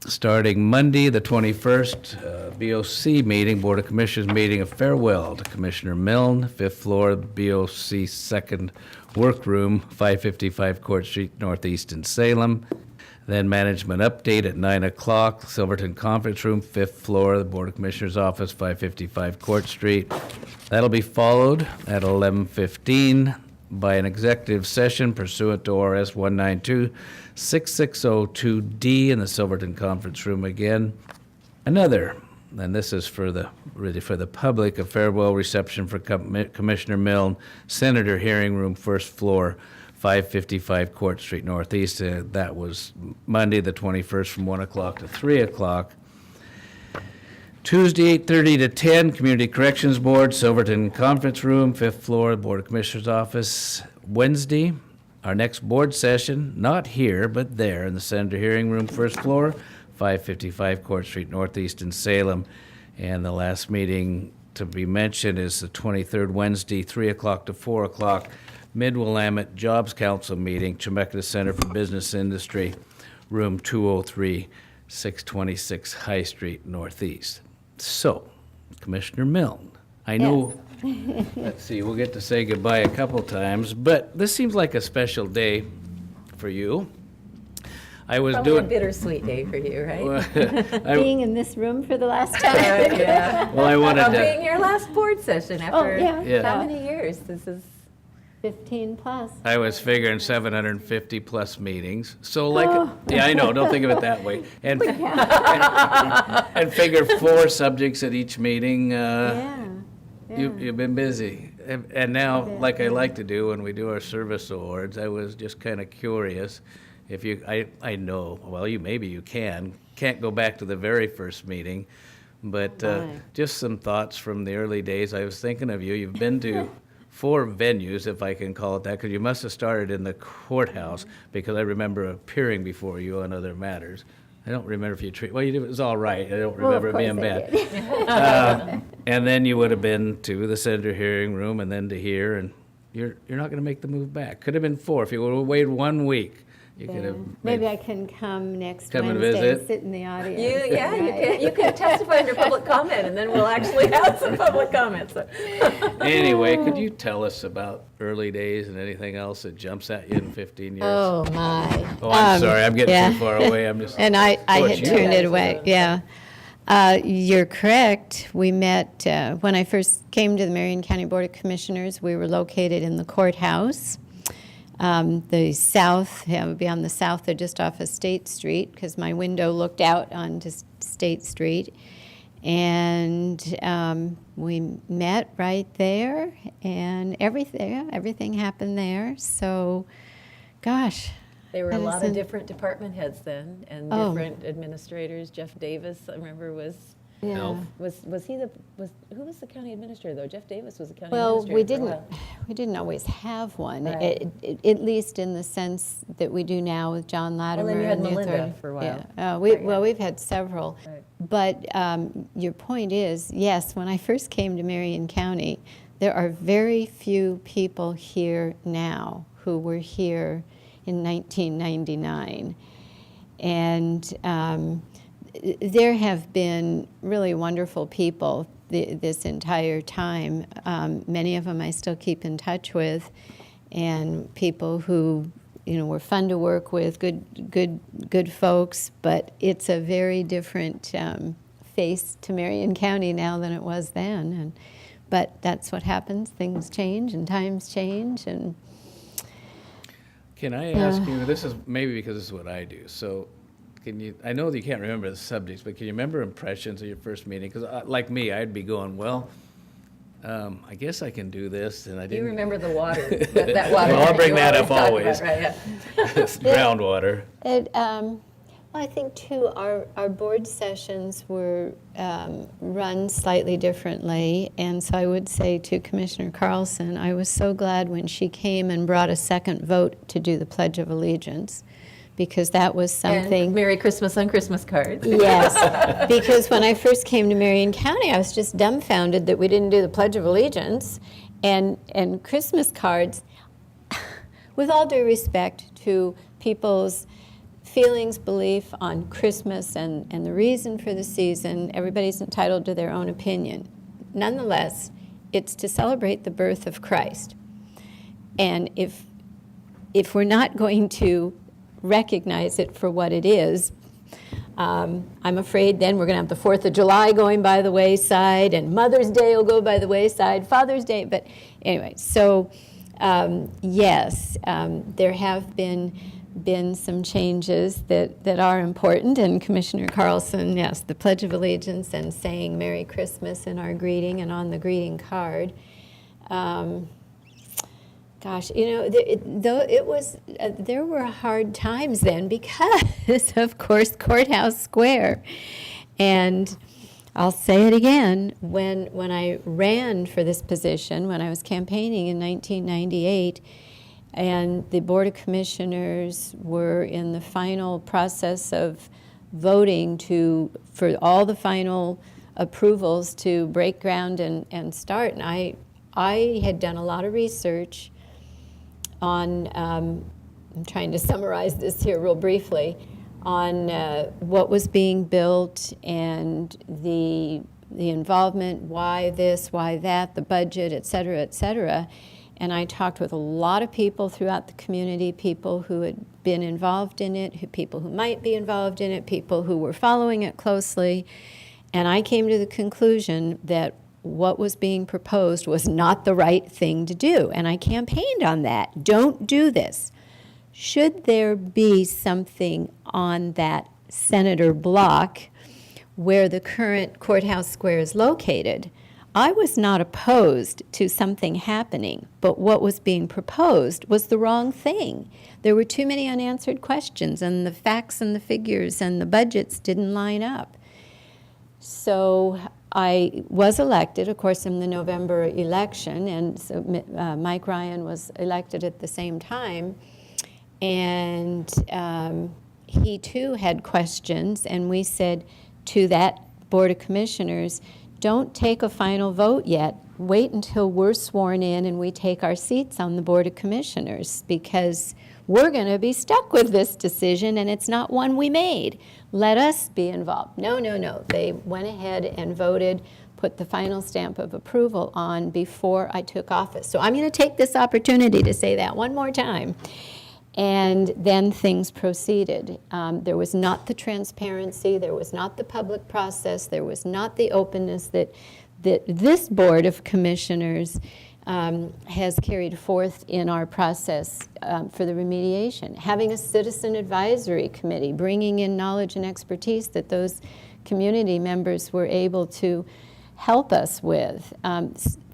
Starting Monday, the 21st, BOC meeting, Board of Commissioners meeting, a farewell to Commissioner Milne, 5th floor, BOC second workroom, 555 Court Street Northeast in Salem. Then management update at 9 o'clock, Silverton Conference Room, 5th floor, the Board of Commissioners office, 555 Court Street. That'll be followed at 11:15 by an executive session pursuant to ORS 192-6602D in the Silverton Conference Room again. Another, and this is really for the public, a farewell reception for Commissioner Milne, Senator Hearing Room, 1st floor, 555 Court Street Northeast. That was Monday, the 21st, from 1 o'clock to 3 o'clock. Tuesday, 8:30 to 10, Community Corrections Board, Silverton Conference Room, 5th floor, Board of Commissioners office. Wednesday, our next board session, not here, but there in the Senator Hearing Room, 1st floor, 555 Court Street Northeast in Salem. And the last meeting to be mentioned is the 23rd Wednesday, 3 o'clock to 4 o'clock, Mid-Willamette Jobs Council meeting, Chemeketa Center for Business Industry, room 203, 626 High Street Northeast. So, Commissioner Milne, I know, let's see, we'll get to say goodbye a couple times, but this seems like a special day for you. I was Probably a doing, bittersweet day for you, right? Being in this room for the last time. Yeah. well, I wanted Well, being to, your last board session after yeah. Yeah. how many years? This is 15 plus. I was figuring 750 plus meetings, so like, yeah, I know, don't think of it that way. And figure 4 subjects at each meeting, Yeah. You've been busy. And now, like I like to do when we do our service awards, I was just kind of curious if you, I know, well, maybe you can't go back to the very first meeting, but just some thoughts from the early days. I was thinking of you. You've been to 4 venues, if I can call it that, because you must have started in the courthouse, because I remember appearing before you on other matters. I don't remember if you well, you did, it was all right. I don't remember it being bad. And then you would have been to the Senator Hearing Room, and then to here, and you're not going to make the move back. Could have been 4. If you would have waited 1 week, you could have Maybe made- I can come next Come and Wednesday and visit? sit in the audience. you can testify under public comment, and then we'll actually have some public comments. Anyway, could you tell us about early days and anything else that jumps at you in 15 years? Oh, my. Oh, I'm sorry, I'm getting yeah. too far away. I'm just. And I course, had you tuned guys it away, yeah. You're correct. We met, when I first came to the Marion County Board of Commissioners, we were located in the courthouse. The south, it would be on the south or just off of State Street, because my window looked out onto State Street. And we met right there, and everything happened there. So, gosh. There were a that lot is of different department heads then, and Oh. different administrators. Jeff Davis, I remember, was No. who was the county administrator though? Jeff Davis was the county Well, administrator. for a while. we didn't always have one, Right. at least in the sense that we do now with John Latimer. then you had and the Melinda authority. for a while. Yeah. We've had several. Right. But your point is, yes, when I first came to Marion County, there are very few people here now who were here in 1999. And there have been really wonderful people this entire time. Many of them I still keep in touch with, and people who were fun to work with, good folks. But it's a very different face to Marion County now than it was then. But that's what happens. Things change and times change, and Can I ask you, this is maybe because this is what I do, so can you, I know that you can't remember the subjects, but can you remember impressions of your first meeting? Because like me, I'd be going, well, I guess I can do this, and I You didn't. remember the water, that water. Well, I'll bring you that up talk about, always. right, yeah. Groundwater. Well, I think too, our board sessions were run slightly differently, and so I would say to Commissioner Carlson, I was so glad when she came and brought a second vote to do the Pledge of Allegiance, because that was something. And Merry Christmas on Christmas cards. Yes, because when I first came to Marion County, I was just dumbfounded that we didn't do the Pledge of Allegiance and Christmas cards. With all due respect to people's feelings, belief on Christmas and the reason for the season, everybody's entitled to their own opinion. Nonetheless, it's to celebrate the birth of Christ. And if we're not going to recognize it for what it is, I'm afraid then we're going to have the 4th of July going by the wayside, and Mother's Day will go by the wayside, Father's Day. But anyway, so yes, there have been some changes that are important, and Commissioner Carlson, yes, the Pledge of Allegiance and saying Merry Christmas in our greeting and on the greeting card. Gosh, you know, there were hard times then because, of course, Courthouse Square. And I'll say it again, when I ran for this position, when I was campaigning in 1998, and the Board of Commissioners were in the final process of voting for all the final approvals to break ground and start, and I had done a lot of research on, I'm trying to summarize this here real briefly, on what was being built and the involvement, why this, why that, the budget, et cetera, et cetera. And I talked with a lot of people throughout the community, people who had been involved in it, people who might be involved in it, people who were following it closely. And I came to the conclusion that what was being proposed was not the right thing to do. And I campaigned on that. Don't do this. Should there be something on that Senator block where the current Courthouse Square is located, I was not opposed to something happening, but what was being proposed was the wrong thing. There were too many unanswered questions, and the facts and the figures and the budgets didn't line up. So I was elected, of course, in the November election, and so Mike Ryan was elected at the same time. And he too had questions, and we said to that Board of Commissioners, don't take a final vote yet. Wait until we're sworn in and we take our seats on the Board of Commissioners, because we're going to be stuck with this decision and it's not one we made. Let us be involved. No. They went ahead and voted, put the final stamp of approval on before I took office. So I'm going to take this opportunity to say that one more time. And then things proceeded. There was not the transparency, there was not the public process, there was not the openness that this Board of Commissioners has carried forth in our process for the remediation. Having a citizen advisory committee, bringing in knowledge and expertise that those community members were able to help us with.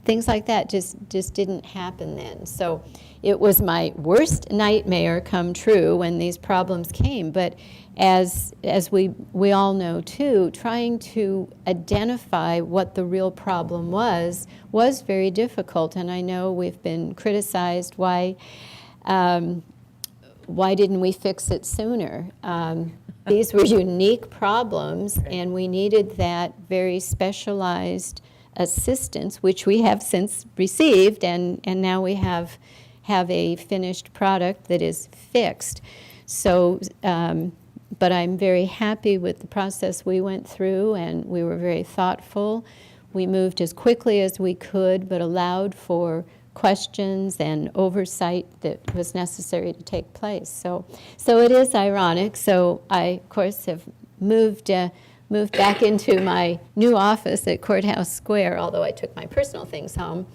Things like that just didn't happen then. So it was my worst nightmare come true when these problems came. But as we all know too, trying to identify what the real problem was very difficult. And I know we've been criticized why didn't we fix it sooner? These were unique problems, and we needed that very specialized assistance, which we have since received, and now we have a finished product that is fixed. So, but I'm very happy with the process we went through, and we were very thoughtful. We moved as quickly as we could, but allowed for questions and oversight that was necessary to take place. So it is ironic. So I, of course, have moved back into my new office at Courthouse Square, although I took my personal things home.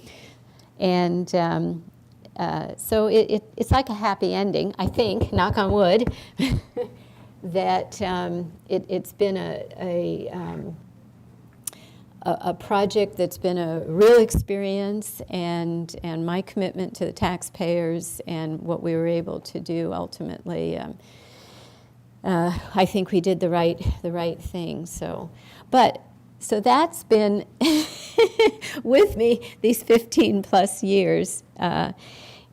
And so it's like a happy ending, I think, knock on wood, that it's been a project that's been a real experience, and my commitment to the taxpayers and what we were able to do ultimately, I think we did the right thing. So that's been with me these 15 plus years.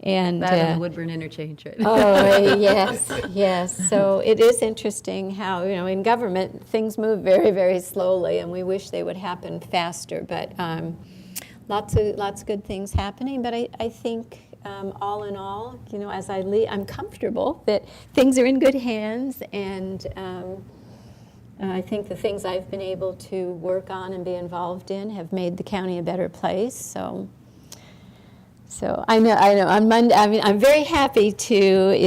And That and the Woodburn interchange, right? oh, yes. So it is interesting how, in government, things move very, very slowly, and we wish they would happen faster. But lots of good things happening. But I think all in all, as I leave, I'm comfortable that things are in good hands, and I think the things I've been able to work on and be involved in have made the county a better place. So I know. On Monday, I'm very happy to.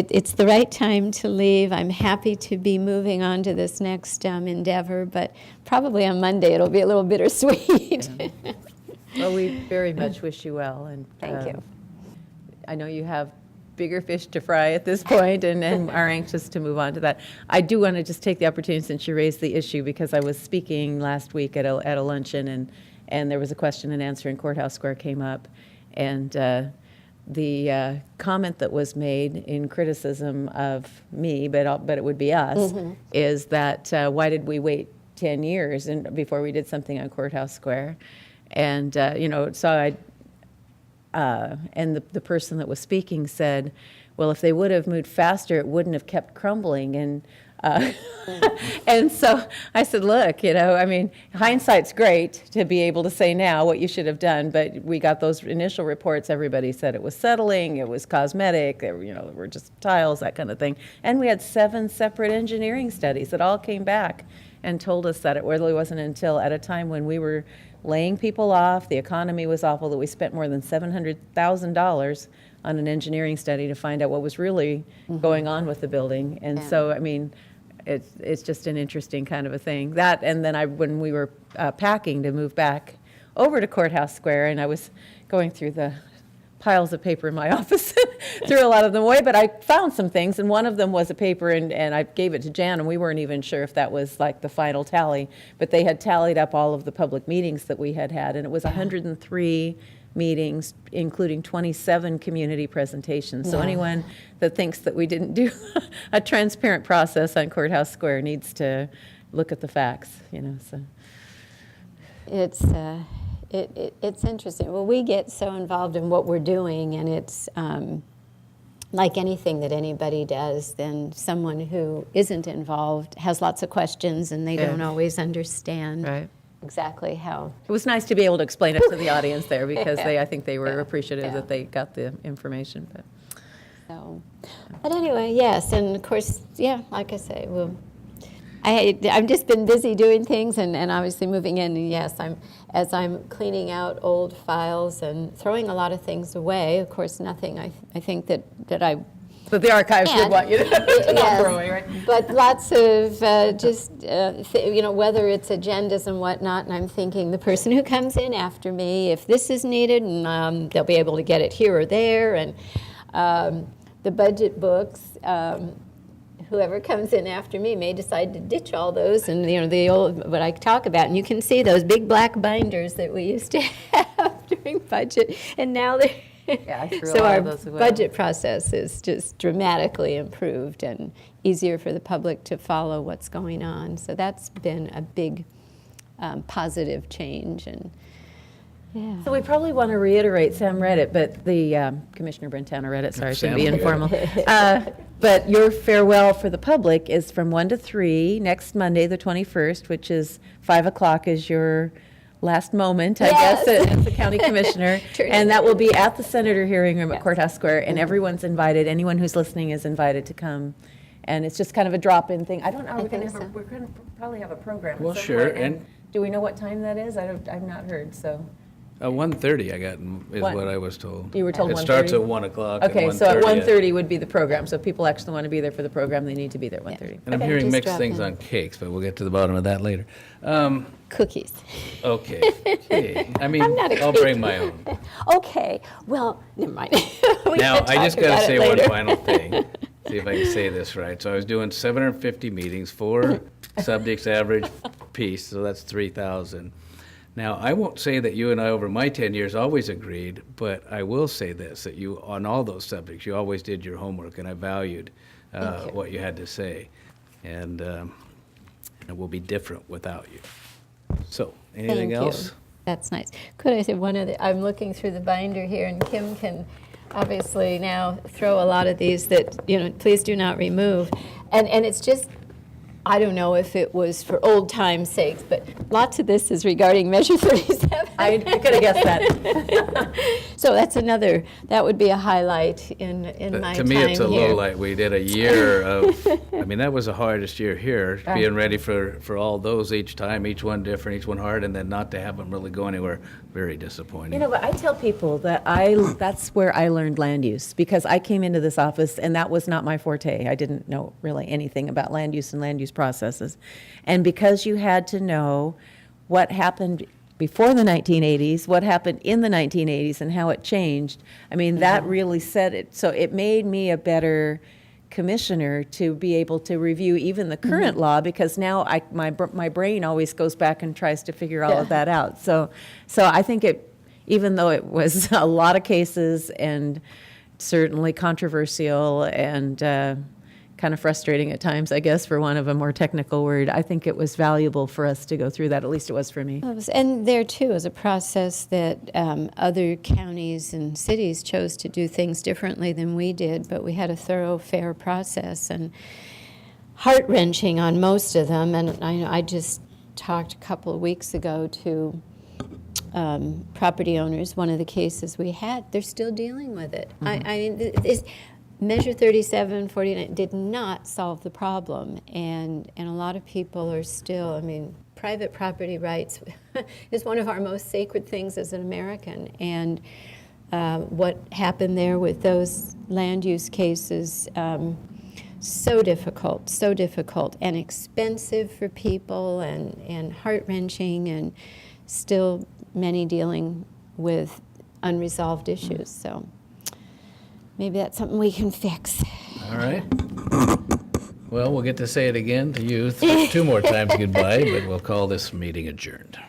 It's the right time to leave. I'm happy to be moving on to this next endeavor, but probably on Monday it'll be a little bittersweet. Yeah. Well, we very much wish you well, and Thank you. I know you have bigger fish to fry at this point, and are anxious to move on to that. I do want to just take the opportunity, since you raised the issue, because I was speaking last week at a luncheon, and there was a question and answer in Courthouse Square came up. And the comment that was made in criticism of me, but it would be us, is that why did we wait 10 years before we did something on Courthouse Square? And so and the person that was speaking said, well, if they would have moved faster, it wouldn't have kept crumbling. And so I said, look, hindsight's great to be able to say now what you should have done, but we got those initial reports. Everybody said it was settling, it was cosmetic, there were just tiles, that kind of thing. And we had 7 separate engineering studies that all came back and told us that it really wasn't until at a time when we were laying people off, the economy was awful, that we spent more than $700,000 on an engineering study to find out what was really going on with the building. And so, it's just an interesting kind of a thing. That, and then when we were packing to move back over to Courthouse Square, and I was going through the piles of paper in my office, threw a lot of them away, but I found some things, and one of them was a paper, and I gave it to Jan, and we weren't even sure if that was like the final tally, but they had tallied up all of the public meetings that we had had, and it was 103 meetings, including 27 community presentations. So anyone that thinks that we didn't do a transparent process on Courthouse Square needs to look at the facts, so. It's interesting. Well, we get so involved in what we're doing, and it's like anything that anybody does, then someone who isn't involved has lots of questions, and they don't always understand exactly how. It was nice to be able to explain it to the audience there, because I think they were appreciative that they got the information. But anyway, yes, and of course, like I say, I've just been busy doing things, and obviously moving in. And yes, as I'm cleaning out old files and throwing a lot of things away. Of course, nothing I think that I. But the archives would want you to not throw away, right? But lots of whether it's agendas and whatnot, and I'm thinking the person who comes in after me, if this is needed, and they'll be able to get it here or there, and the budget books. Whoever comes in after me may decide to ditch all those, and the old what I talk about, and you can see those big black binders that we used to have during budget, and now they're. I threw a So lot our of those away. budget process is just dramatically improved and easier for the public to follow what's going on. So that's been a big positive change, and So we probably want to reiterate, Sam read it, but the Commissioner Brentano read it, sorry, I shouldn't be Sam, informal. But your farewell for the public is from 1 to 3 next Monday, the 21st, which is 5 o'clock is your last moment, I guess, as the county commissioner. And that will be at the Senator hearing room at Courthouse Square, and everyone's invited. Anyone who's listening is invited to come. And it's just kind of a drop-in thing. I don't know, we're going to probably have a program. Well, at some sure, point. and- Do we know what time that is? I've not heard, so. 1:30 I got, is One- what I was told. You were told It starts 1:30? at 1 o'clock. Okay, so at 1:30. 1:30 would be the program. So if people actually want to be there for the program, they need to be there at 1:30. And I'm Okay, hearing just mixed drop things in. on cakes, but we'll get to the bottom of that later. cookies. Okay. Okay. I mean, I'm not a I'll cake. bring my own. Okay, well, never mind. We Now, can I just talk got to about it say one later. final thing. See if I can say this right. So I was doing 750 meetings, 4 subjects average piece, so that's 3,000. Now, I won't say that you and I, over my 10 years, always agreed, but I will say this, that you, on all those subjects, you always did your homework, and I valued what you had to say. And it will be different without you. So, anything Thank you. else? That's nice. Could I say one other? I'm looking through the binder here, and Kim can obviously now throw a lot of these that, please do not remove. And it's just, I don't know if it was for old time's sakes, but lots of this is regarding Measure 37. I could have guessed that. So that's another, that would be a highlight in my To time me, it's a here. low light. We did a year of, I mean, that was the hardest year here, being ready for all those each time, each one different, each one hard, and then not to have them really go anywhere, very disappointing. You know, but I tell people that that's where I learned land use, because I came into this office and that was not my forte. I didn't know really anything about land use and land use processes. And because you had to know what happened before the 1980s, what happened in the 1980s, and how it changed, I mean, that really set it. So it made me a better commissioner to be able to review even the current law, because now my brain always goes back and tries to figure all of that out. So I think it, even though it was a lot of cases and certainly controversial and kind of frustrating at times, I guess, for one of a more technical word, I think it was valuable for us to go through that. At least it was for me. And there, too, is a process that other counties and cities chose to do things differently than we did, but we had a thorough, fair process, and heart-wrenching on most of them. And I just talked a couple of weeks ago to property owners. One of the cases we had, they're still dealing with it. I mean, Measure 37, 49 did not solve the problem, and a lot of people are still, I mean, private property rights is one of our most sacred things as an American, and what happened there with those land use cases, so difficult and expensive for people and heart-wrenching, and still many dealing with unresolved issues, so. Maybe that's something we can fix. All right. Well, we'll get to say it again to you 2 more times goodbye, but we'll call this meeting adjourned.